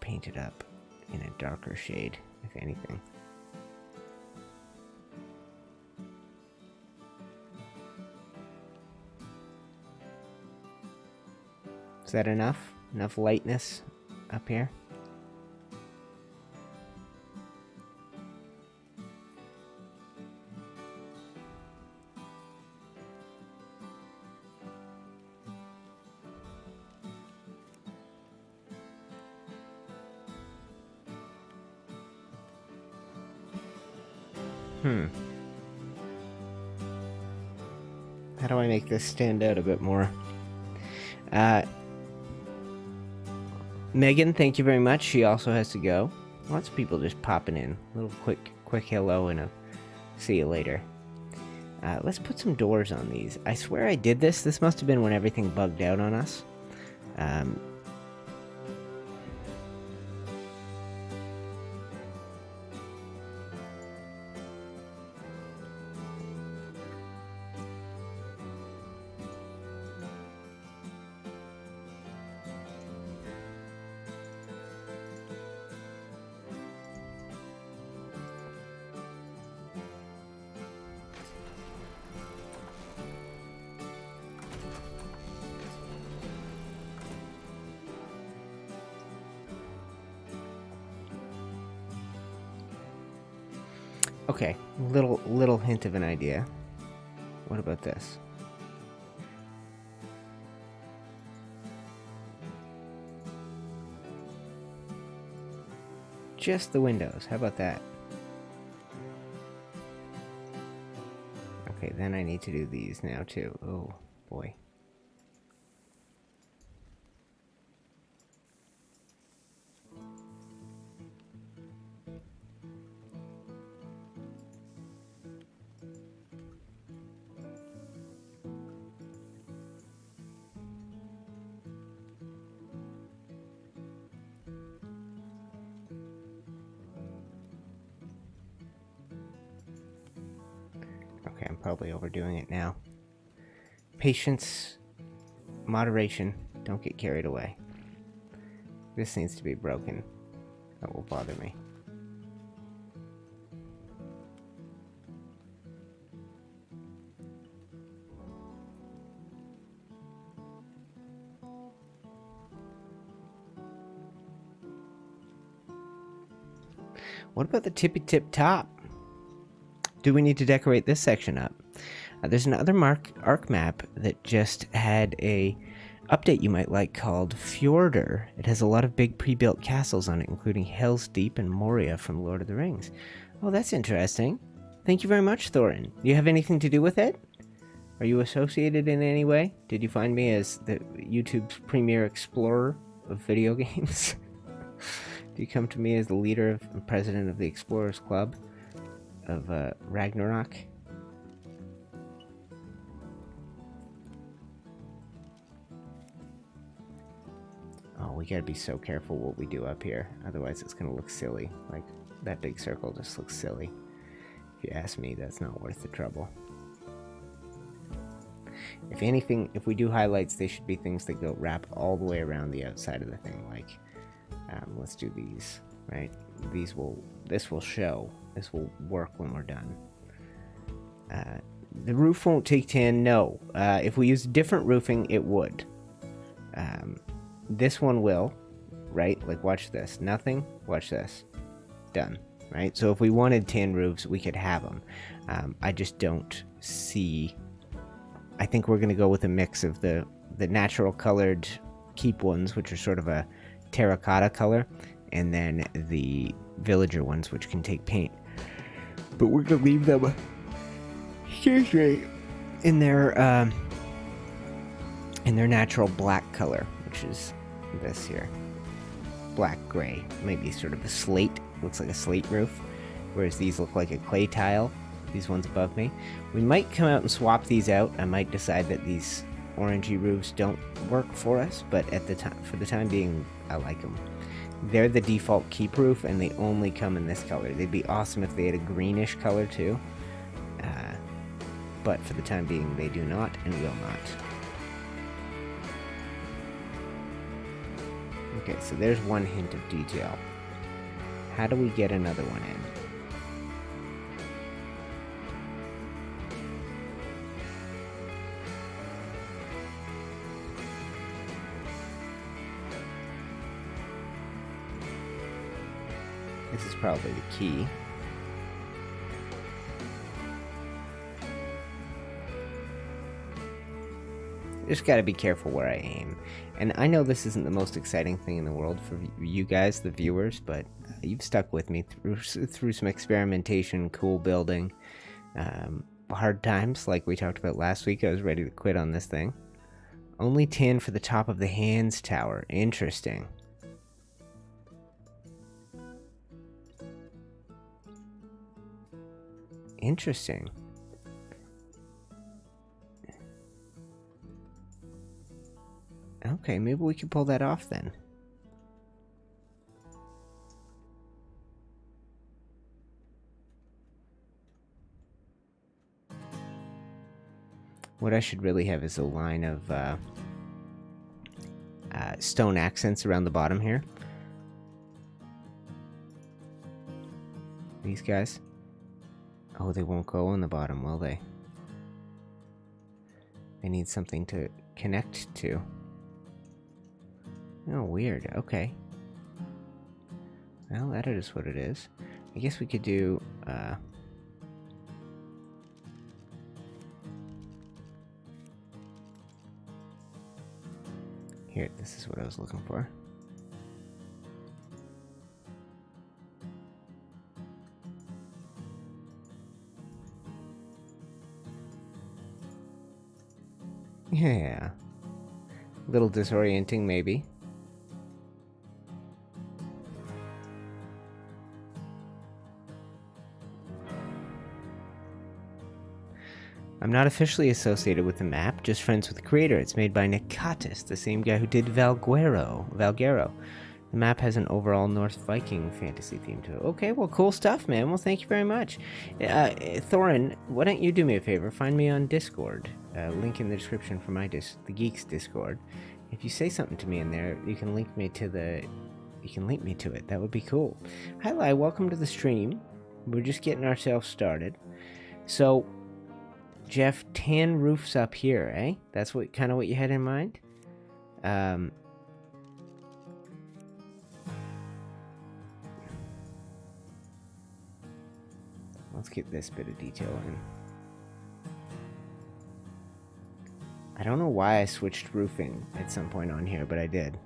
painted up in a darker shade, if anything. Is that enough? Enough lightness up here? How do I make this stand out a bit more? Megan, thank you very much. She also has to go. Lots of people just popping in. A little quick hello and a see you later. Let's put some doors on these. I swear I did this. This must have been when everything bugged out on us. Okay, little hint of an idea. What about this? Just the windows. How about that? Okay, then I need to do these now too. Oh boy. Okay, I'm probably overdoing it now. Patience, moderation, don't get carried away. This needs to be broken. That will bother me. What about the tippy tip top? Do we need to decorate this section up? There's another Ark map that just had a update you might like called Fjordur. It has a lot of big pre-built castles on it, including Hell's Deep and Moria from Lord of the Rings. Oh, that's interesting. Thank you very much, Thorin. Do you have anything to do with it? Are you associated in any way? Did you find me as the YouTube's premier explorer of video games? Do you come to me as the leader and president of the Explorers Club of Ragnarok? Oh, we gotta be so careful what we do up here. Otherwise it's gonna look silly. Like, that big circle just looks silly. If you ask me, that's not worth the trouble. If anything, if we do highlights, they should be things that go wrap all the way around the outside of the thing. Like, let's do these, right? This will show. This will work when we're done. The roof won't take 10, no. If we use different roofing, it would. This one will, right? Like, watch this. Nothing, watch this. Done, right? So if we wanted 10 roofs, we could have them. I just don't see... I think we're going to go with a mix of the natural colored keep ones, which are sort of a terracotta color, and then the villager ones, which can take paint. But we're going to leave them, excuse me, in their natural black color, which is this here. Black-gray. Maybe sort of a slate. Looks like a slate roof. Whereas these look like a clay tile. These ones above me. We might come out and swap these out. I might decide that these orangey roofs don't work for us, but at the time, for the time being, I like them. They're the default keep roof, and they only come in this color. They'd be awesome if they had a greenish color too, but for the time being, they do not and will not. Okay, so there's one hint of detail. How do we get another one in? This is probably the key. Just gotta be careful where I aim. And I know this isn't the most exciting thing in the world for you guys, the viewers, but you've stuck with me through some experimentation, cool building. hard times like we talked about last week. I was ready to quit on this thing. Only 10 for the top of the hands tower. Interesting. Interesting. Okay, maybe we can pull that off then. What I should really have is a line of stone accents around the bottom here. These guys. Oh, they won't go on the bottom, will they? They need something to connect to. Oh, weird. Okay. Well, that is what it is. I guess we could do... Here, this is what I was looking for. Yeah. A little disorienting, maybe. I'm not officially associated with the map, just friends with the creator. It's made by Nikatis, the same guy who did Valguero. The map has an overall North Viking fantasy theme to it. Okay, well, cool stuff, man. Well, thank you very much. Thorin, why don't you do me a favor? Find me on Discord. Link in the description for my the Geeks Discord. If you say something to me in there, you can link me to it. That would be cool. Hi, Lai. Welcome to the stream. We're just getting ourselves started. So, Jeff, tan roofs up here, eh? That's kind of what you had in mind? Let's get this bit of detail in. I don't know why I switched roofing at some point on here, but I did.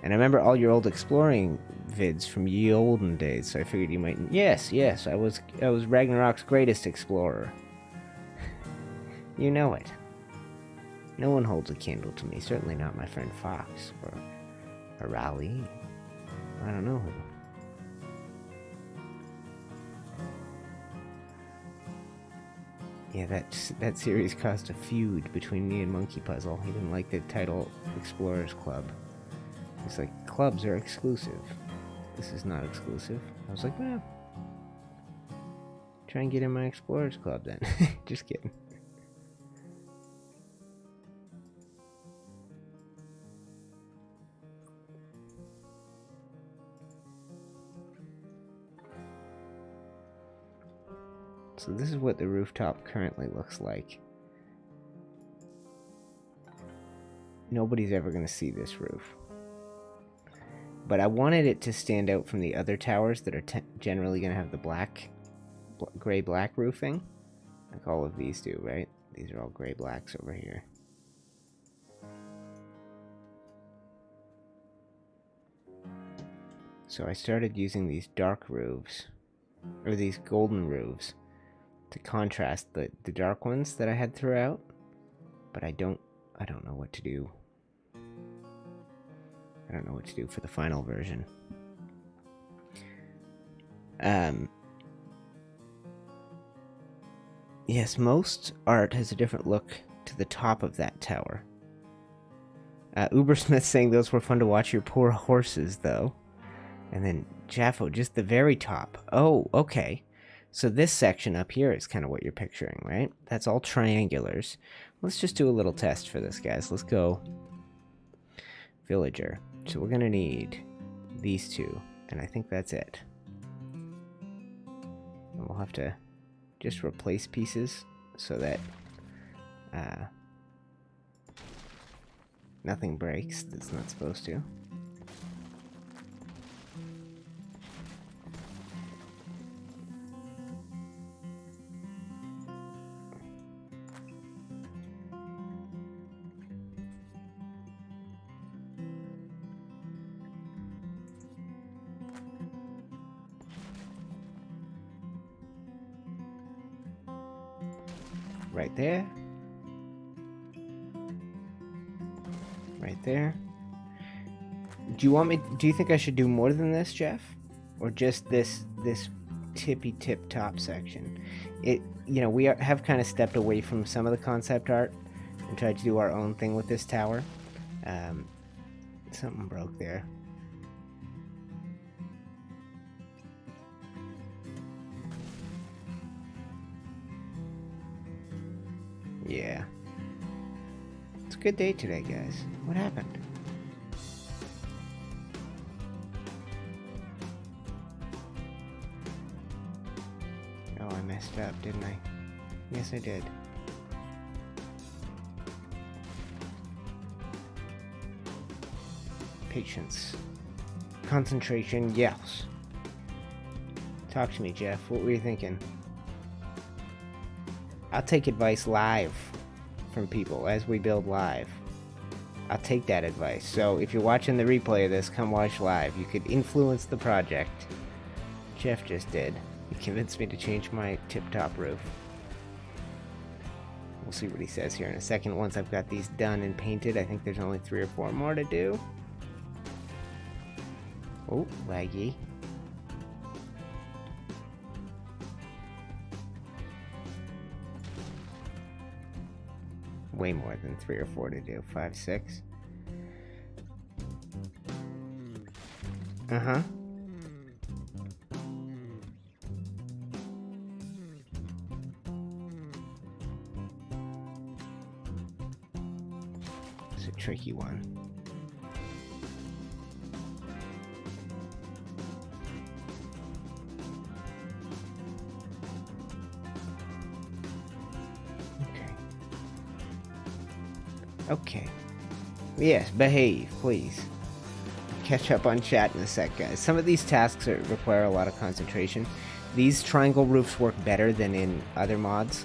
And I remember all your old exploring vids from ye olden days, so I figured you might... Yes, I was Ragnarok's greatest explorer. You know it. No one holds a candle to me, certainly not my friend Fox, or Raleigh. I don't know who. Yeah, that series caused a feud between me and Monkey Puzzle. He didn't like the title Explorers Club. He's like, clubs are exclusive. This is not exclusive. I was like, well, try and get in my Explorers Club then. Just kidding. So this is what the rooftop currently looks like. Nobody's ever going to see this roof. But I wanted it to stand out from the other towers that are generally going to have the gray-black roofing. Like all of these do, right? These are all gray-blacks over here. So I started using these dark roofs, or these golden roofs, to contrast the dark ones that I had throughout, but I don't know what to do. I don't know what to do for the final version. Yes, most art has a different look to the top of that tower. Ubersmith saying those were fun to watch your poor horses, though. And then Jaffo, just the very top. Oh, okay. So this section up here is kind of what you're picturing, right? That's all triangulars. Let's just do a little test for this, guys. Let's go villager. So we're going to need these two, and I think that's it. And we'll have to just replace pieces so that nothing breaks that's not supposed to. right there. Right there. Do you think I should do more than this, Jeff? Or just this tippy tip top section? We have kind of stepped away from some of the concept art and tried to do our own thing with this tower. Something broke there. Yeah. It's a good day today, guys. What happened? Oh, I messed up, didn't I? Yes, I did. Patience. Concentration, yes. Talk to me, Jeff. What were you thinking? I'll take advice live from people as we build live. I'll take that advice. So if you're watching the replay of this, come watch live. You could influence the project. Jeff just did. He convinced me to change my tip-top roof. We'll see what he says here in a second. Once I've got these done and painted, I think there's only 3 or 4 more to do. Oh, laggy. Way more than 3 or 4 to do. 5, 6. Uh-huh. It's a tricky one. Okay. Yes, behave, please. Catch up on chat in a sec, guys. Some of these tasks require a lot of concentration. These triangle roofs work better than in other mods,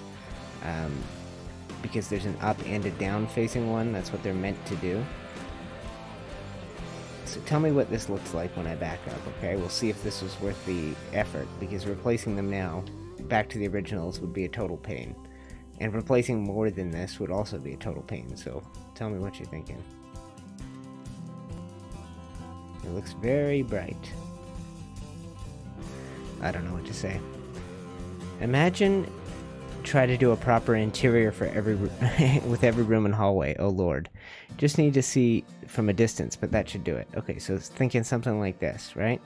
because there's an up and a down facing one. That's what they're meant to do. So tell me what this looks like when I back up, okay? We'll see if this was worth the effort, because replacing them now back to the originals would be a total pain. And replacing more than this would also be a total pain, so tell me what you're thinking. It looks very bright. I don't know what to say. Imagine try to do a proper interior for every with every room and hallway. Oh lord. Just need to see from a distance, but that should do it. Okay, so it's thinking something like this, right?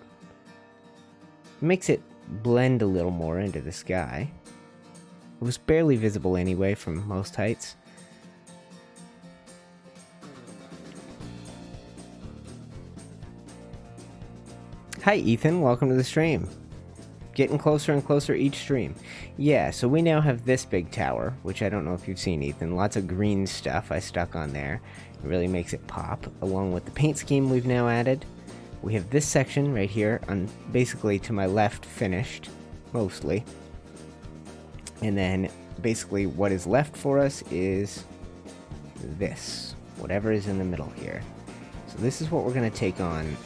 Makes it blend a little more into the sky. It was barely visible anyway from most heights. Hi Ethan, welcome to the stream. Getting closer and closer each stream. Yeah, so we now have this big tower, which I don't know if you've seen, Ethan. Lots of green stuff I stuck on there. It really makes it pop, along with the paint scheme we've now added. We have this section right here, on basically to my left, finished, mostly. And then basically what is left for us is this, whatever is in the middle here. So this is what we're going to take on.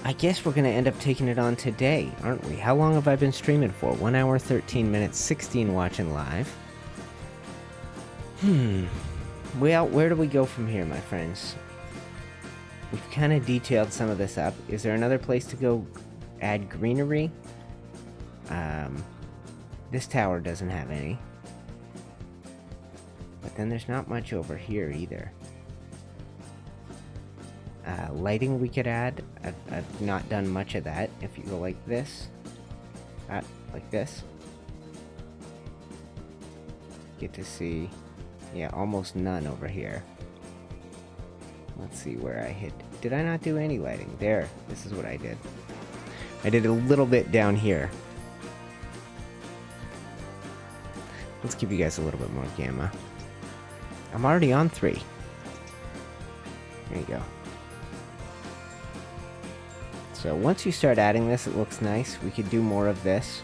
I guess we're going to end up taking it on today, aren't we? How long have I been streaming for? 1 hour, 13 minutes, 16 watching live. Well, where do we go from here, my friends? We've kind of detailed some of this up. Is there another place to go add greenery? This tower doesn't have any. But then there's not much over here either. Lighting we could add. I've not done much of that. If you go like this. Like this. Get to see, yeah, almost none over here. Let's see where I hit. Did I not do any lighting? There. This is what I did. I did a little bit down here. Let's give you guys a little bit more gamma. I'm already on 3. There you go. So once you start adding this, it looks nice. We could do more of this.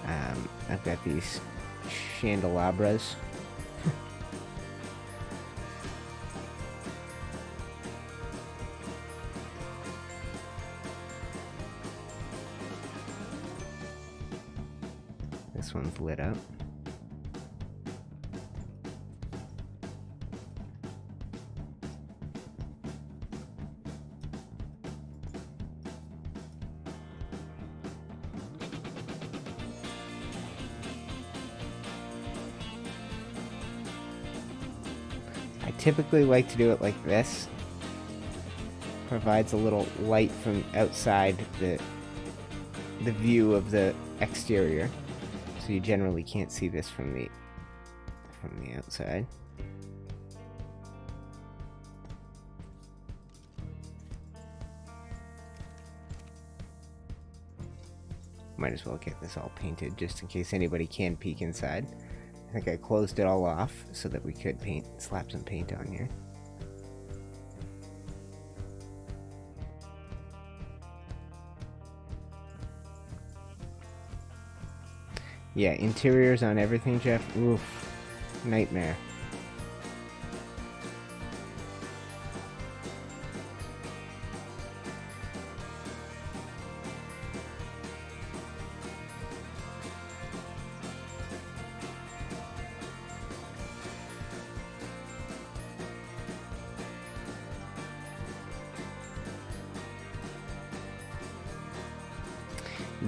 I've got these candelabras. This one's lit up. typically like to do it like this. Provides a little light from outside the view of the exterior, so you generally can't see this from the outside. Might as well get this all painted just in case anybody can peek inside. I think I closed it all off so that we could slap some paint on here. Yeah, interiors on everything, Jeff. Oof. Nightmare.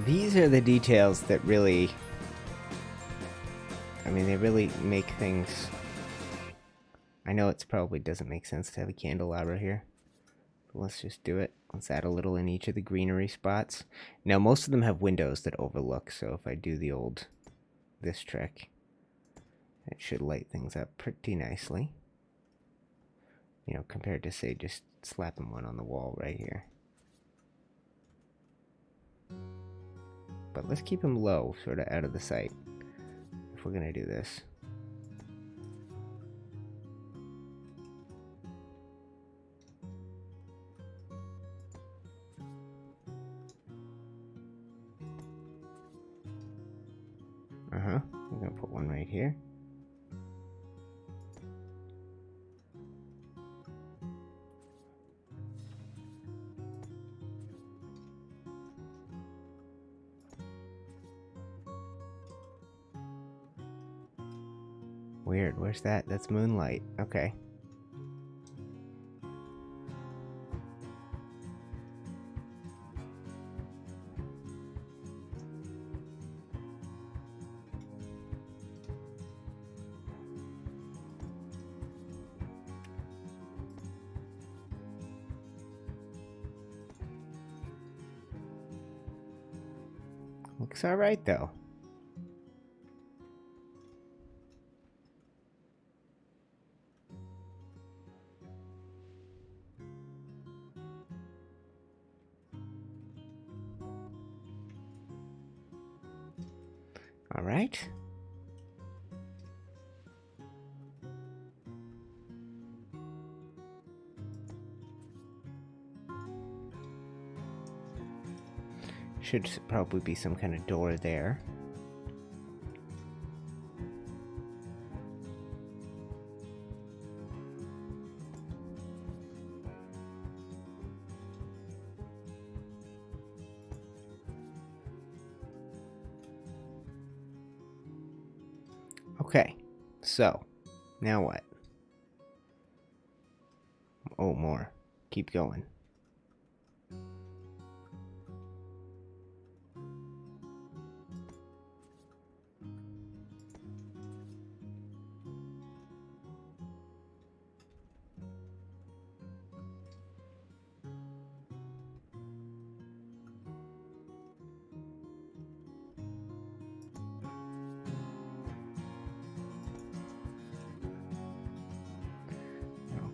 These are the details that really, I mean, they really make things. I know it probably doesn't make sense to have a candelabra here, but let's just do it. Let's add a little in each of the greenery spots. Now, most of them have windows that overlook, so if I do this trick, it should light things up pretty nicely. You know, compared to, say, just slapping one on the wall right here. But let's keep them low, sort of out of the sight, if we're going to do this. I'm going to put one right here. Weird, where's that? That's moonlight. Okay. Looks alright though. All right. Should probably be some kind of door there. Okay, so now what? Oh, more. Keep going.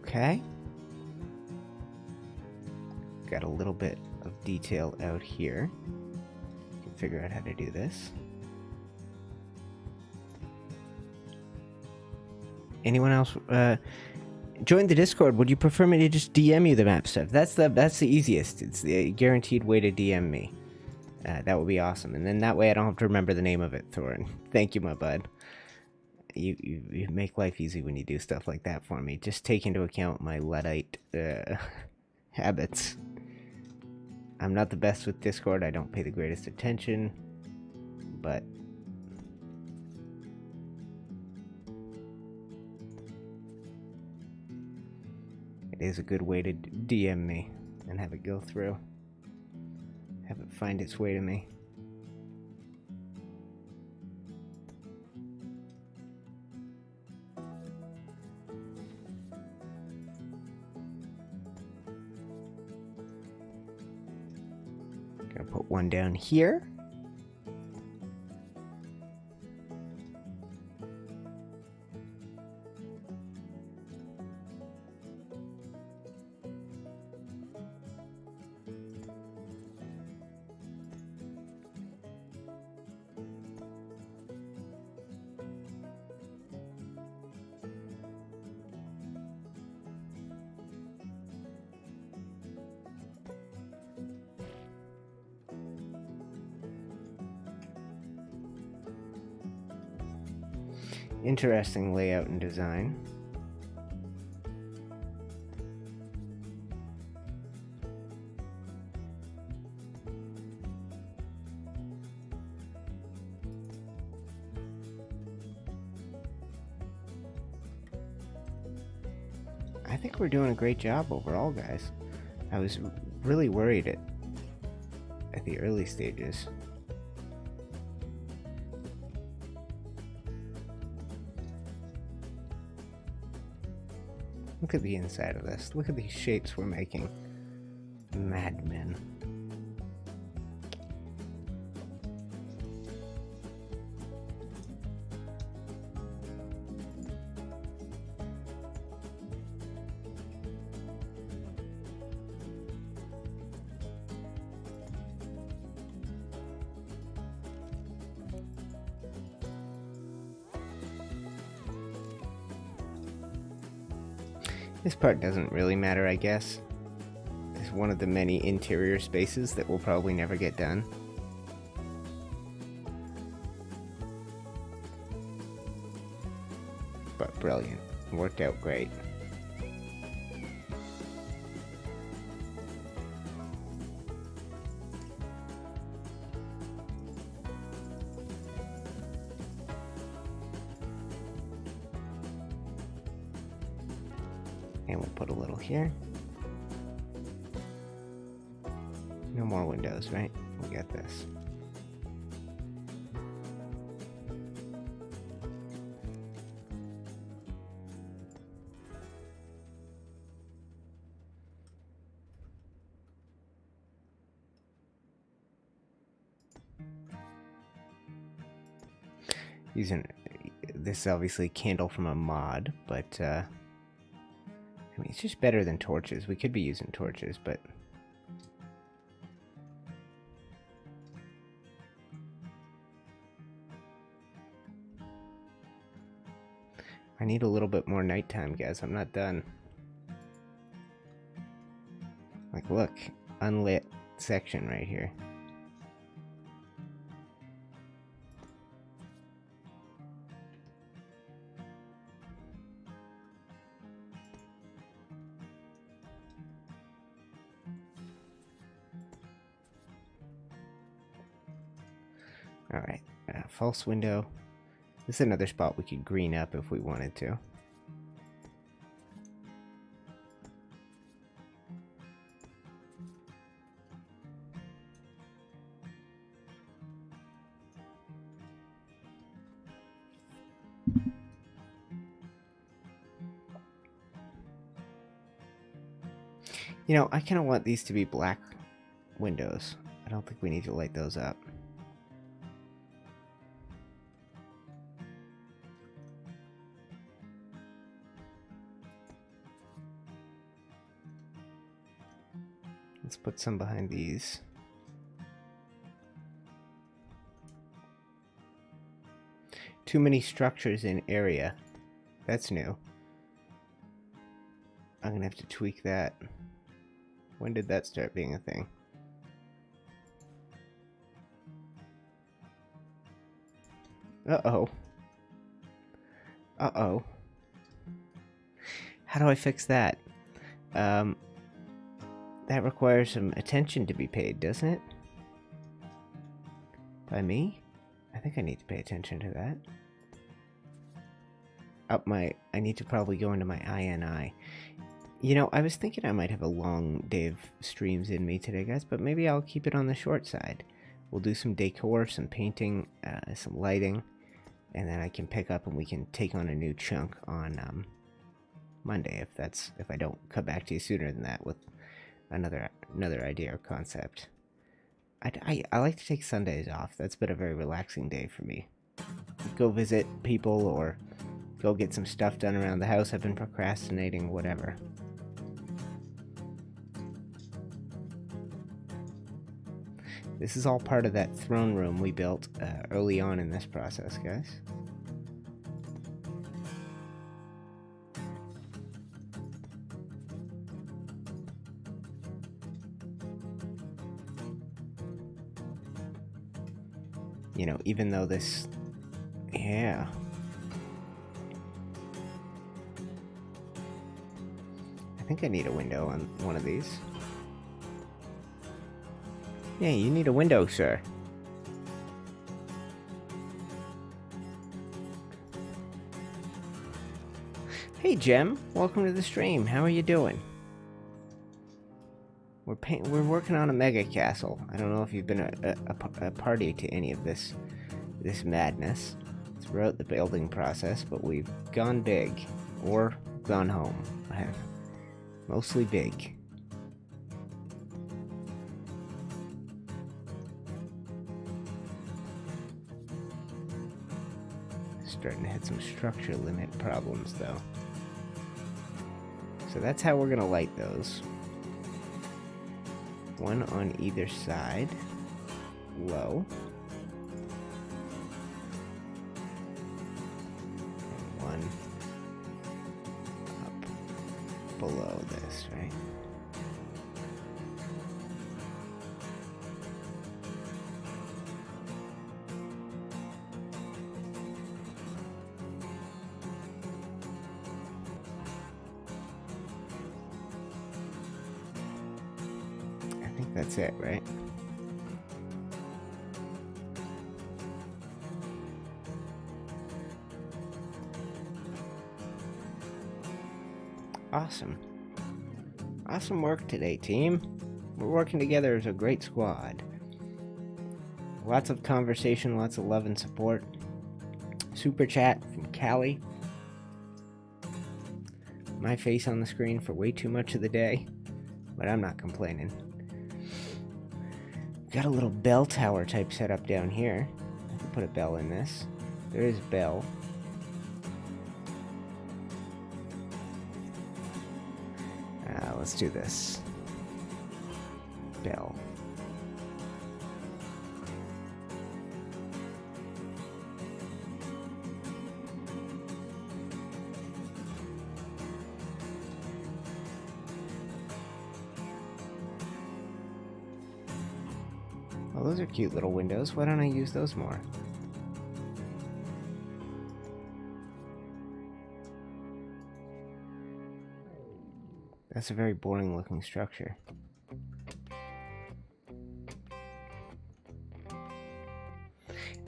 Okay. Got a little bit of detail out here. You can figure out how to do this. Anyone else join the Discord? Would you prefer me to just DM you the map stuff? That's the easiest. It's the guaranteed way to DM me. That would be awesome. And then that way I don't have to remember the name of it, Thorin. Thank you, my bud. You make life easy when you do stuff like that for me. Just take into account my Luddite habits. I'm not the best with Discord. I don't pay the greatest attention, but it is a good way to DM me and have it go through. Have it find its way to me. Gonna put one down here. Interesting layout and design. I think we're doing a great job overall, guys. I was really worried at the early stages. Look at the inside of this. Look at these shapes we're making. Madmen. This part doesn't really matter, I guess. It's one of the many interior spaces that will probably never get done. But brilliant. Worked out great. And we'll put a little here. No more windows, right? We got this. Using this is obviously candle from a mod, but I mean, it's just better than torches. We could be using torches, but I need a little bit more nighttime, guys. I'm not done. Like, look, unlit section right here. Alright, false window. This is another spot we could green up if we wanted to. You know, I kind of want these to be black windows. I don't think we need to light those up. Let's put some behind these. Too many structures in area. That's new. I'm gonna have to tweak that. When did that start being a thing? Uh-oh. Uh-oh. How do I fix that? That requires some attention to be paid, doesn't it? By me? I think I need to pay attention to that. I need to probably go into my INI. You know, I was thinking I might have a long day of streams in me today, guys, but maybe I'll keep it on the short side. We'll do some decor, some painting, some lighting, and then I can pick up and we can take on a new chunk on Monday if I don't come back to you sooner than that with another idea or concept. I like to take Sundays off. That's been a very relaxing day for me. Go visit people or go get some stuff done around the house. I've been procrastinating, whatever. This is all part of that throne room we built early on in this process, guys. You know, even though this... Yeah. I think I need a window on one of these. Yeah, you need a window, sir. Hey, Jem. Welcome to the stream. How are you doing? We're working on a mega castle. I don't know if you've been a party to any of this madness throughout the building process, but we've gone big or gone home. Mostly big. Starting to hit some structure limit problems, though. So that's how we're gonna light those. One on either side, low. And one up below this, right? That's it, right? Awesome. Awesome work today, team. We're working together as a great squad. Lots of conversation, lots of love and support. Super chat from Callie. My face on the screen for way too much of the day, but I'm not complaining. Got a little bell tower type setup down here. I can put a bell in this. There is a bell. Let's do this. Bell. Oh, those are cute little windows. Why don't I use those more? That's a very boring looking structure.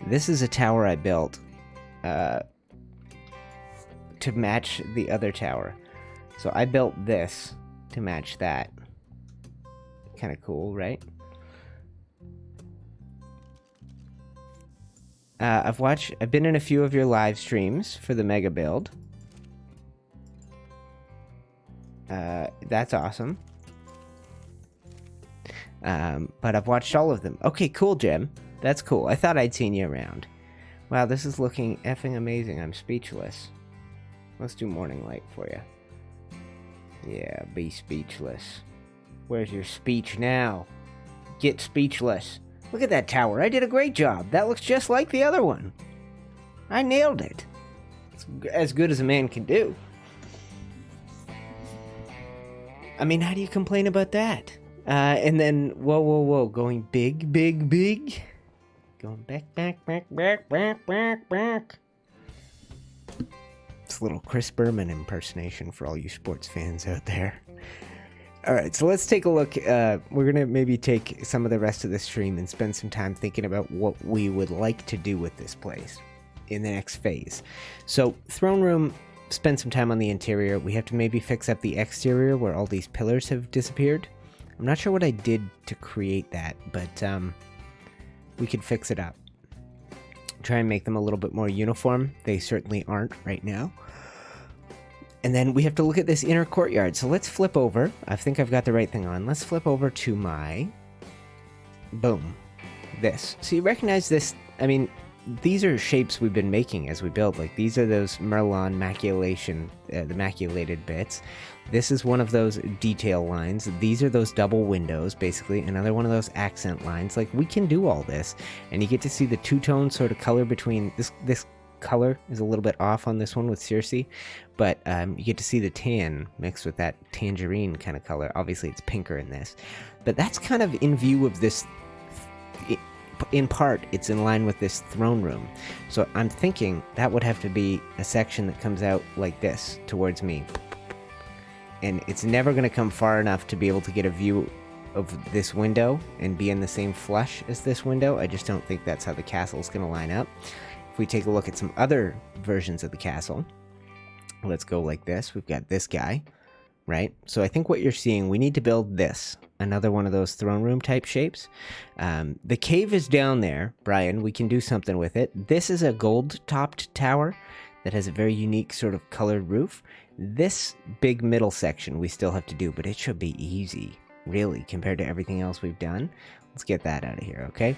This is a tower I built to match the other tower. So I built this to match that. Kind of cool, right? I've been in a few of your live streams for the mega build. That's awesome. But I've watched all of them. Okay, cool, Jim. That's cool. I thought I'd seen you around. Wow, this is looking effing amazing. I'm speechless. Let's do morning light for you. Yeah, be speechless. Where's your speech now? Get speechless. Look at that tower. I did a great job. That looks just like the other one. I nailed it. It's as good as a man can do. I mean, how do you complain about that? And then, whoa, going big. Going back. It's a little Chris Berman impersonation for all you sports fans out there. Alright, so let's take a look. We're going to maybe take some of the rest of the stream and spend some time thinking about what we would like to do with this place in the next phase. So, throne room, spend some time on the interior. We have to maybe fix up the exterior where all these pillars have disappeared. I'm not sure what I did to create that, but we could fix it up. Try and make them a little bit more uniform. They certainly aren't right now. And then we have to look at this inner courtyard. So let's flip over. I think I've got the right thing on. Let's flip over to my... Boom. this. So you recognize this, I mean, these are shapes we've been making as we build. Like, these are those Merlon maculation, the maculated bits. This is one of those detail lines. These are those double windows, basically. Another one of those accent lines. Like, we can do all this. And you get to see the two-tone sort of color between... This color is a little bit off on this one with Cersei. But you get to see the tan mixed with that tangerine kind of color. Obviously, it's pinker in this. But that's kind of in view of this... In part, it's in line with this throne room. So I'm thinking that would have to be a section that comes out like this towards me. And it's never going to come far enough to be able to get a view of this window and be in the same flush as this window. I just don't think that's how the castle is going to line up. If we take a look at some other versions of the castle, let's go like this. We've got this guy, right? So I think what you're seeing, we need to build this. Another one of those throne room type shapes. The cave is down there, Brian. We can do something with it. This is a gold topped tower that has a very unique sort of colored roof. This big middle section we still have to do, but it should be easy, really, compared to everything else we've done. Let's get that out of here, okay?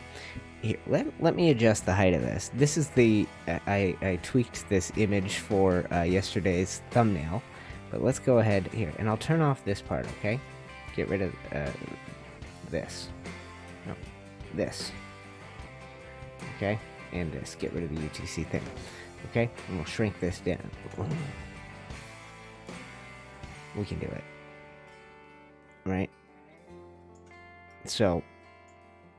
Here, let me adjust the height of this. This is the... I tweaked this image for yesterday's thumbnail, but let's go ahead here, and I'll turn off this part, okay? Get rid of this. No, this. Okay? And this. Get rid of the UTC thing. Okay? And we'll shrink this down. We can do it. Right? So,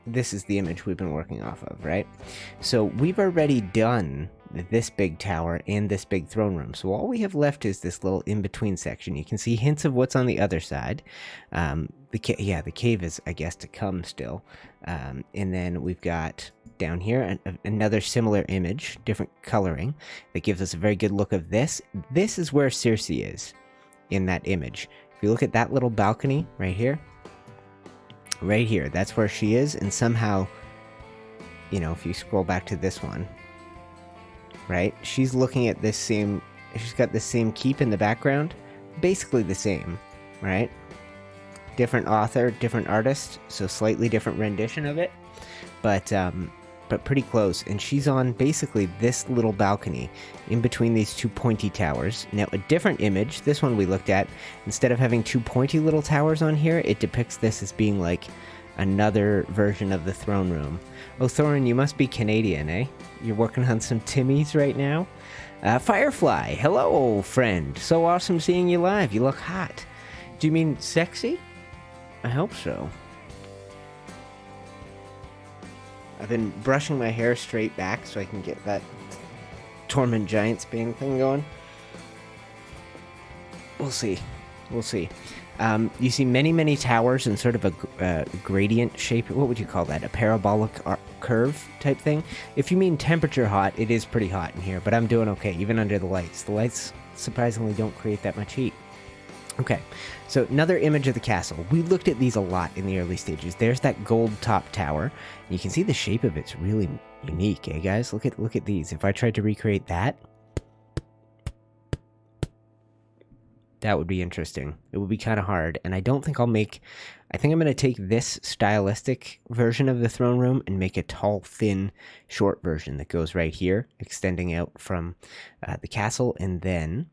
this is the image we've been working off of, right? So, we've already done this big tower and this big throne room. So all we have left is this little in-between section. You can see hints of what's on the other side. The cave is, I guess, to come still. And then we've got down here another similar image, different coloring, that gives us a very good look of this. This is where Cersei is in that image. If you look at that little balcony right here, that's where she is. And somehow, you know, if you scroll back to this one, right? She's looking at this same... She's got the same keep in the background. Basically the same, right? Different author, different artist, so slightly different rendition of it. But pretty close. And she's on basically this little balcony in between these two pointy towers. Now, a different image, this one we looked at, instead of having two pointy little towers on here, it depicts this as being like another version of the throne room. Oh, Thorin, you must be Canadian, eh? You're working on some Timmies right now? Firefly, hello, friend. So awesome seeing you live. You look hot. Do you mean sexy? I hope so. I've been brushing my hair straight back so I can get that Tormund Giantsbane thing going. We'll see. We'll see. You see many towers in sort of a gradient shape. What would you call that? A parabolic curve type thing? If you mean temperature hot, it is pretty hot in here, but I'm doing okay, even under the lights. The lights surprisingly don't create that much heat. Okay, so another image of the castle. We looked at these a lot in the early stages. There's that gold top tower. You can see the shape of it's really unique, eh, guys? Look at these. If I tried to recreate that, that would be interesting. It would be kind of hard, and I don't think I'll make... I think I'm going to take this stylistic version of the throne room and make a tall, thin, short version that goes right here, extending out from the castle, and then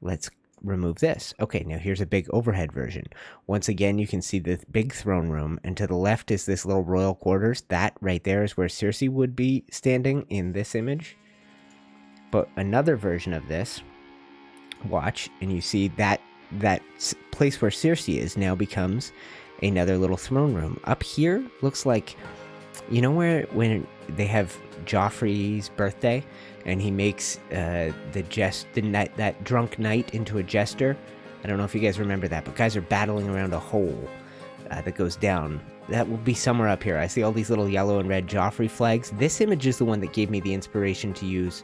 let's remove this. Okay, now here's a big overhead version. Once again, you can see the big throne room, and to the left is this little royal quarters. That right there is where Cersei would be standing in this image. But another version of this, watch, and you see that place where Cersei is now becomes another little throne room. Up here looks like, you know, where when they have Joffrey's birthday and he makes that drunk knight into a jester. I don't know if you guys remember that, but guys are battling around a hole that goes down. That will be somewhere up here. I see all these little yellow and red Joffrey flags. This image is the one that gave me the inspiration to use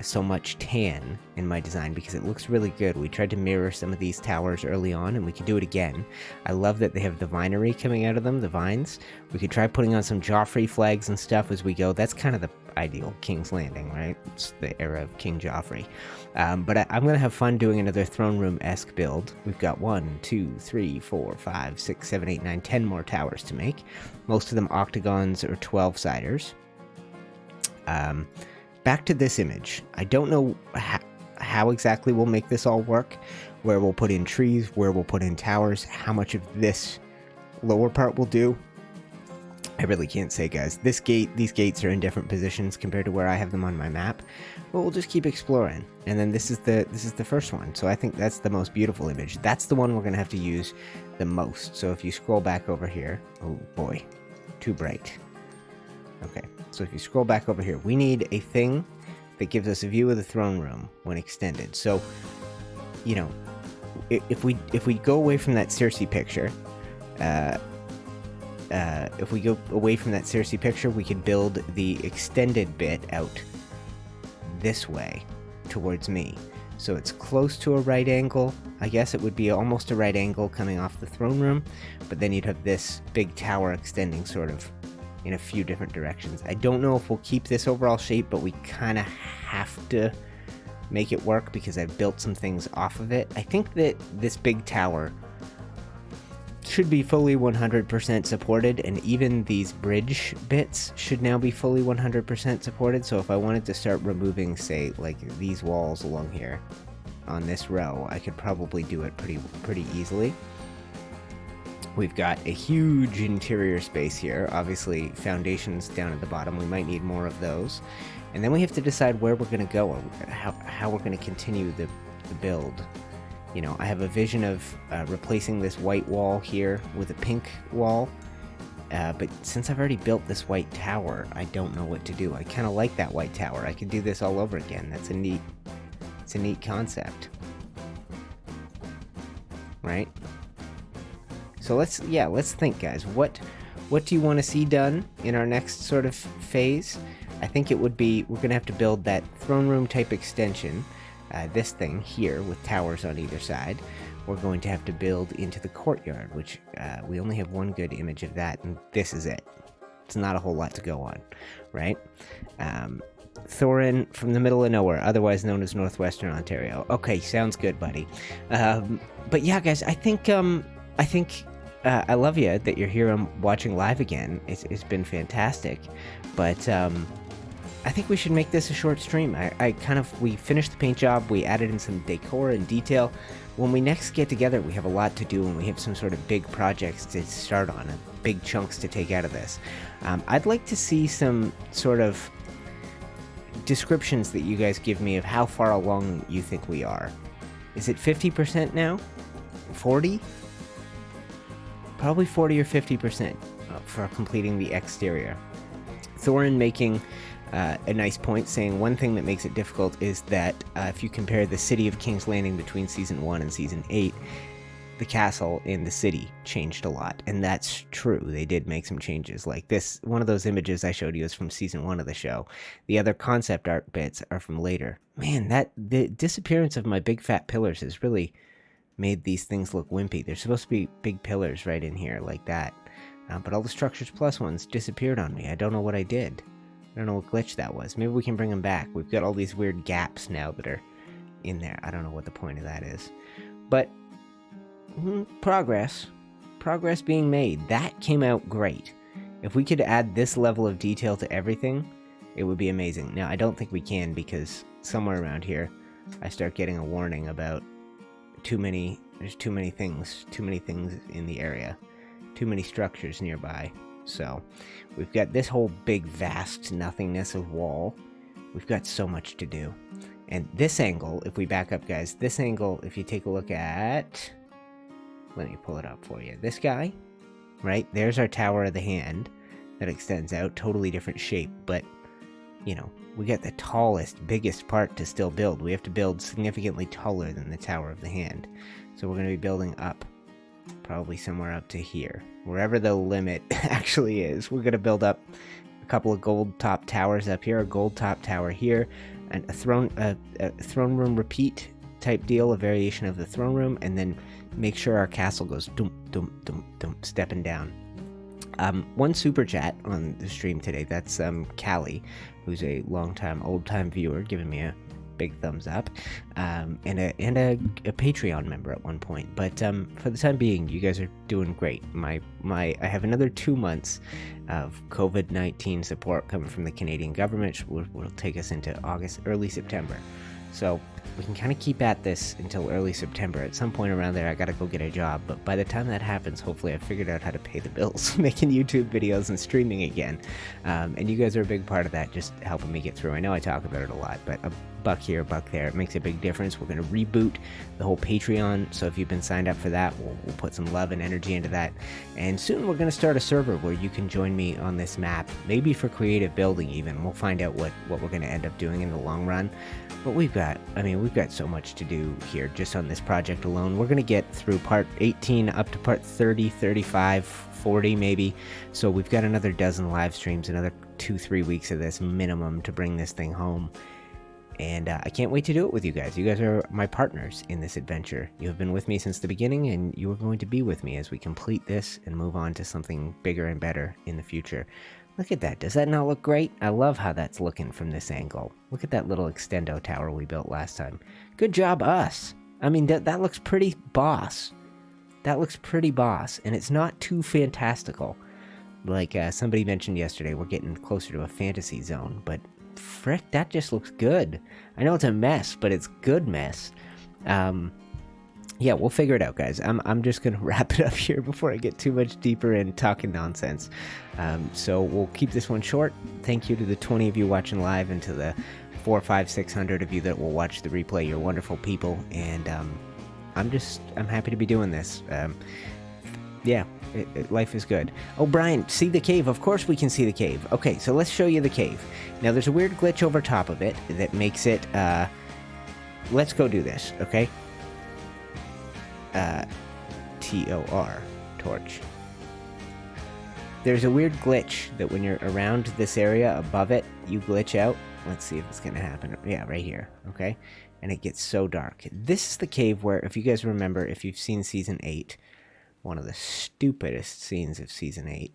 so much tan in my design because it looks really good. We tried to mirror some of these towers early on, and we could do it again. I love that they have the vinery coming out of them, the vines. We could try putting on some Joffrey flags and stuff as we go. That's kind of the ideal King's Landing, right? It's the era of King Joffrey. But I'm going to have fun doing another throne room-esque build. We've got 1, 2, 3, 4, 5, 6, 7, 8, 9, 10 more towers to make. Most of them octagons or 12-siders. Back to this image. I don't know how exactly we'll make this all work, where we'll put in trees, where we'll put in towers, how much of this lower part we'll do. I really can't say, guys. These gates are in different positions compared to where I have them on my map, but we'll just keep exploring. And then this is the first one, so I think that's the most beautiful image. That's the one we're gonna have to use the most. So if you scroll back over here, oh boy, too bright. Okay, so if you scroll back over here, we need a thing that gives us a view of the throne room when extended. So, you know, if we go away from that Cersei picture, we could build the extended bit out this way towards me. So it's close to a right angle. I guess it would be almost a right angle coming off the throne room, but then you'd have this big tower extending sort of in a few different directions. I don't know if we'll keep this overall shape, but we kind of have to make it work because I've built some things off of it. I think that this big tower should be fully 100% supported, and even these bridge bits should now be fully 100% supported. So if I wanted to start removing, say, like these walls along here on this row, I could probably do it pretty easily. We've got a huge interior space here, obviously foundations down at the bottom. We might need more of those. And then we have to decide where we're going to go, or how we're going to continue the build. You know, I have a vision of replacing this white wall here with a pink wall. But since I've already built this white tower, I don't know what to do. I kind of like that white tower. I could do this all over again. It's a neat concept. Right? So let's think, guys. What do you want to see done in our next sort of phase? I think it would be, we're going to have to build that throne room type extension, this thing here with towers on either side. We're going to have to build into the courtyard, which we only have one good image of that, and this is it. It's not a whole lot to go on, right? Thorin from the middle of nowhere, otherwise known as Northwestern Ontario. Okay, sounds good, buddy. But yeah, guys, I think I love you that you're here and watching live again. It's been fantastic, but I think we should make this a short stream. We finished the paint job, we added in some decor and detail. When we next get together, we have a lot to do, and we have some sort of big projects to start on, and big chunks to take out of this. I'd like to see some sort of descriptions that you guys give me of how far along you think we are. Is it 50% now? 40? Probably 40 or 50% for completing the exterior. Thorin making a nice point, saying one thing that makes it difficult is that if you compare the city of King's Landing between Season 1 and Season 8, the castle in the city changed a lot. And that's true. They did make some changes. Like this, one of those images I showed you is from Season 1 of the show. The other concept art bits are from later. Man, the disappearance of my big fat pillars has really made these things look wimpy. There's supposed to be big pillars right in here like that. But all the Structures Plus ones disappeared on me. I don't know what I did. I don't know what glitch that was. Maybe we can bring them back. We've got all these weird gaps now that are in there. I don't know what the point of that is. But progress being made. That came out great. If we could add this level of detail to everything, it would be amazing. Now, I don't think we can, because somewhere around here, I start getting a warning about there's too many things in the area, too many structures nearby. So we've got this whole big vast nothingness of wall. We've got so much to do. And this angle, if we back up, guys, this angle, if you take a look at, let me pull it up for you, this guy, right? There's our Tower of the Hand that extends out, totally different shape, but you know, we got the tallest, biggest part to still build. We have to build significantly taller than the Tower of the Hand. So we're going to be building up, probably somewhere up to here. Wherever the limit actually is. We're going to build up a couple of gold top towers up here, a gold top tower here, a throne room repeat type deal, a variation of the throne room, and then make sure our castle goes dum dum dum dum, stepping down. One super chat on the stream today. That's Callie, who's a old time viewer, giving me a big thumbs up, and a Patreon member at one point. But for the time being, you guys are doing great. I have another 2 months of COVID-19 support coming from the Canadian government, which will take us into early September. So we can kind of keep at this until early September. At some point around there, I gotta go get a job. But by the time that happens, hopefully I've figured out how to pay the bills, making YouTube videos and streaming again. And you guys are a big part of that, just helping me get through. I know I talk about it a lot, but a buck here, a buck there, it makes a big difference. We're going to reboot the whole Patreon, so if you've been signed up for that, we'll put some love and energy into that. And soon we're going to start a server where you can join me on this map, maybe for creative building even. We'll find out what we're going to end up doing in the long run. But we've got so much to do here just on this project alone. We're going to get through part 18 up to part 30, 35, 40 maybe. So we've got another dozen live streams, another 2-3 weeks of this minimum to bring this thing home. And I can't wait to do it with you guys. You guys are my partners in this adventure. You have been with me since the beginning, and you are going to be with me as we complete this and move on to something bigger and better in the future. Look at that. Does that not look great? I love how that's looking from this angle. Look at that little extendo tower we built last time. Good job, us. I mean, that looks pretty boss. That looks pretty boss, and it's not too fantastical. Like somebody mentioned yesterday, we're getting closer to a fantasy zone, but frick, that just looks good. I know it's a mess, but it's good mess. Yeah, we'll figure it out, guys. I'm just gonna wrap it up here before I get too much deeper in talking nonsense. So we'll keep this one short. Thank you to the 20 of you watching live, and to the 400, 500, 600 of you that will watch the replay. You're wonderful people, and I'm happy to be doing this. Yeah, life is good. Oh, Brian, see the cave? Of course we can see the cave. Okay, so let's show you the cave. Now, there's a weird glitch over top of it that makes it, let's go do this, okay? TOR, torch. There's a weird glitch that when you're around this area above it, you glitch out. Let's see if it's gonna happen. Yeah, right here, okay? And it gets so dark. This is the cave where, if you guys remember, if you've seen Season 8, one of the stupidest scenes of Season 8.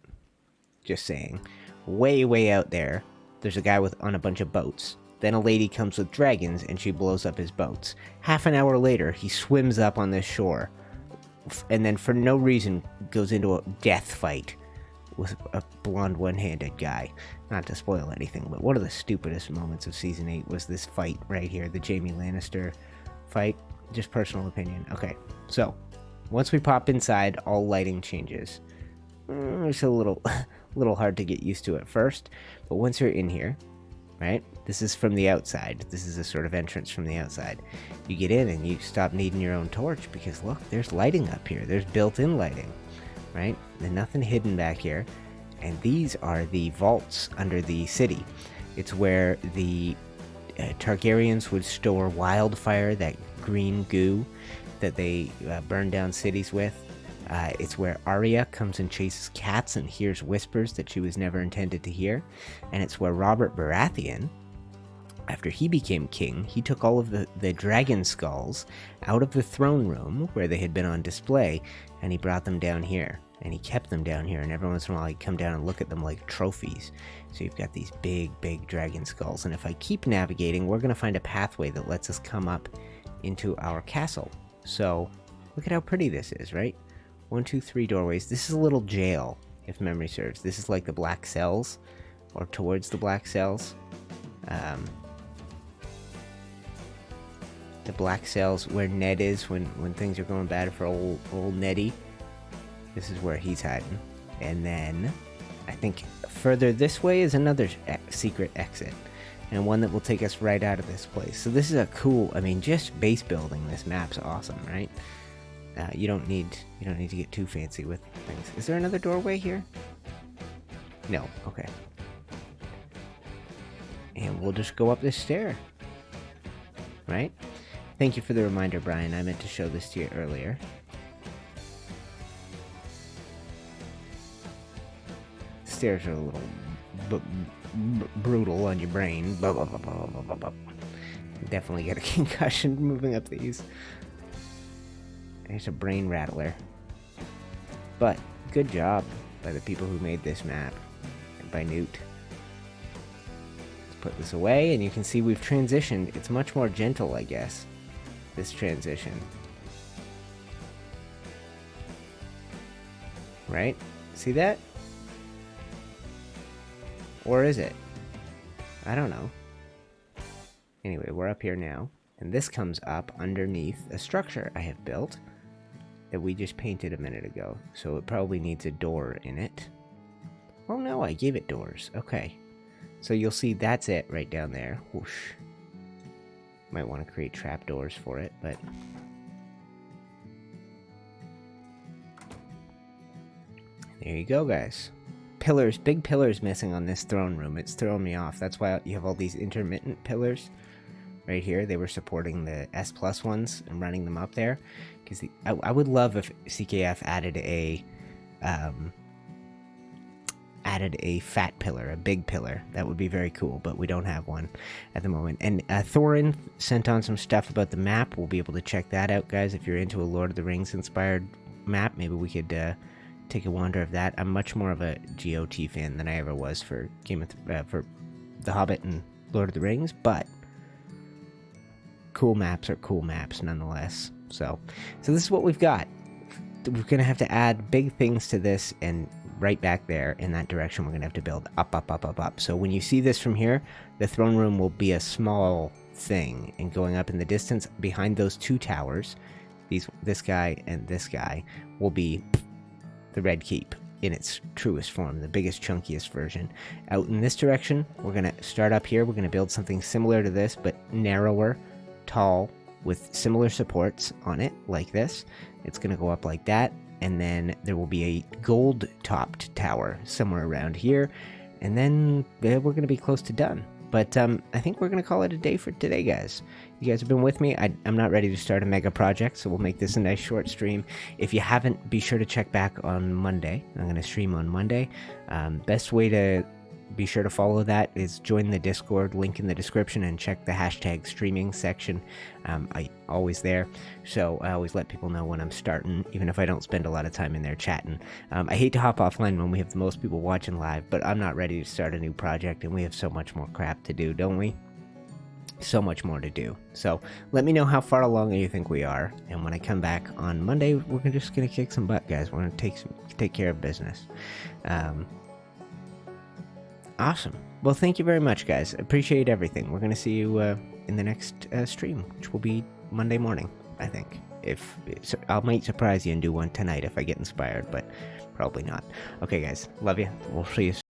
Just saying. Way, way out there, there's a guy on a bunch of boats. Then a lady comes with dragons, and she blows up his boats. Half an hour later, he swims up on this shore, and then for no reason goes into a death fight with a blonde one-handed guy. Not to spoil anything, but one of the stupidest moments of Season 8 was this fight right here, the Jaime Lannister fight. Just personal opinion. Okay, so once we pop inside, all lighting changes. It's a little hard to get used to at first, but once you're in here, right? This is from the outside. This is a sort of entrance from the outside. You get in and you stop needing your own torch because look, there's lighting up here. There's built-in lighting, right? There's nothing hidden back here. And these are the vaults under the city. It's where the Targaryens would store wildfire, that green goo that they burn down cities with. It's where Arya comes and chases cats and hears whispers that she was never intended to hear. And it's where Robert Baratheon, after he became king, he took all of the dragon skulls out of the throne room where they had been on display, and he brought them down here. And he kept them down here, and every once in a while he'd come down and look at them like trophies. So you've got these big, big dragon skulls. And if I keep navigating, we're going to find a pathway that lets us come up into our castle. So look at how pretty this is, right? 1, 2, 3 doorways. This is a little jail, if memory serves. This is like the black cells, or towards the black cells. The black cells where Ned is when things are going bad for old Neddy. This is where he's hiding. And then I think further this way is another secret exit, and one that will take us right out of this place. So this is a cool, I mean, just base building this map's awesome, right? You don't need to get too fancy with things. Is there another doorway here? No. Okay. And we'll just go up this stair. Right? Thank you for the reminder, Brian. I meant to show this to you earlier. Stairs are a little brutal on your brain. Definitely get a concussion moving up these. It's a brain rattler. But good job by the people who made this map, and by Newt. Let's put this away, and you can see we've transitioned. It's much more gentle, I guess, this transition. Right? See that? Or is it? I don't know. Anyway, we're up here now, and this comes up underneath a structure I have built that we just painted a minute ago, so it probably needs a door in it. Oh no, I gave it doors. Okay. So you'll see that's it right down there. Whoosh. Might want to create trapdoors for it, but... there you go, guys. Pillars, big pillars missing on this throne room. It's throwing me off. That's why you have all these intermittent pillars right here. They were supporting the S Plus ones and running them up there. Because I would love if CKF added a fat pillar, a big pillar. That would be very cool, but we don't have one at the moment. And Thorin sent on some stuff about the map. We'll be able to check that out, guys. If you're into a Lord of the Rings inspired map, maybe we could take a wander of that. I'm much more of a GOT fan than I ever was for for The Hobbit and Lord of the Rings, but cool maps are cool maps nonetheless. So this is what we've got. We're gonna have to add big things to this, and right back there in that direction we're gonna have to build up. So when you see this from here, the throne room will be a small thing, and going up in the distance behind those two towers, this guy and this guy, will be the Red Keep in its truest form, the biggest, chunkiest version. Out in this direction, we're going to start up here. We're going to build something similar to this, but narrower, tall, with similar supports on it, like this. It's going to go up like that, and then there will be a gold-topped tower somewhere around here, and then we're going to be close to done. But I think we're going to call it a day for today, guys. You guys have been with me. I'm not ready to start a mega project, so we'll make this a nice short stream. If you haven't, be sure to check back on Monday. I'm going to stream on Monday. Best way to be sure to follow that is join the Discord, link in the description, and check the hashtag streaming section. I always there, so I always let people know when I'm starting, even if I don't spend a lot of time in there chatting. I hate to hop offline when we have the most people watching live, but I'm not ready to start a new project, and we have so much more crap to do, don't we? So much more to do. So let me know how far along you think we are, and when I come back on Monday, we're just gonna kick some butt, guys. We're gonna take care of business. Awesome. Well, thank you very much, guys. Appreciate everything. We're going to see you in the next stream, which will be Monday morning, I think. I might surprise you and do one tonight if I get inspired, but probably not. Okay, guys. Love you. We'll see you soon.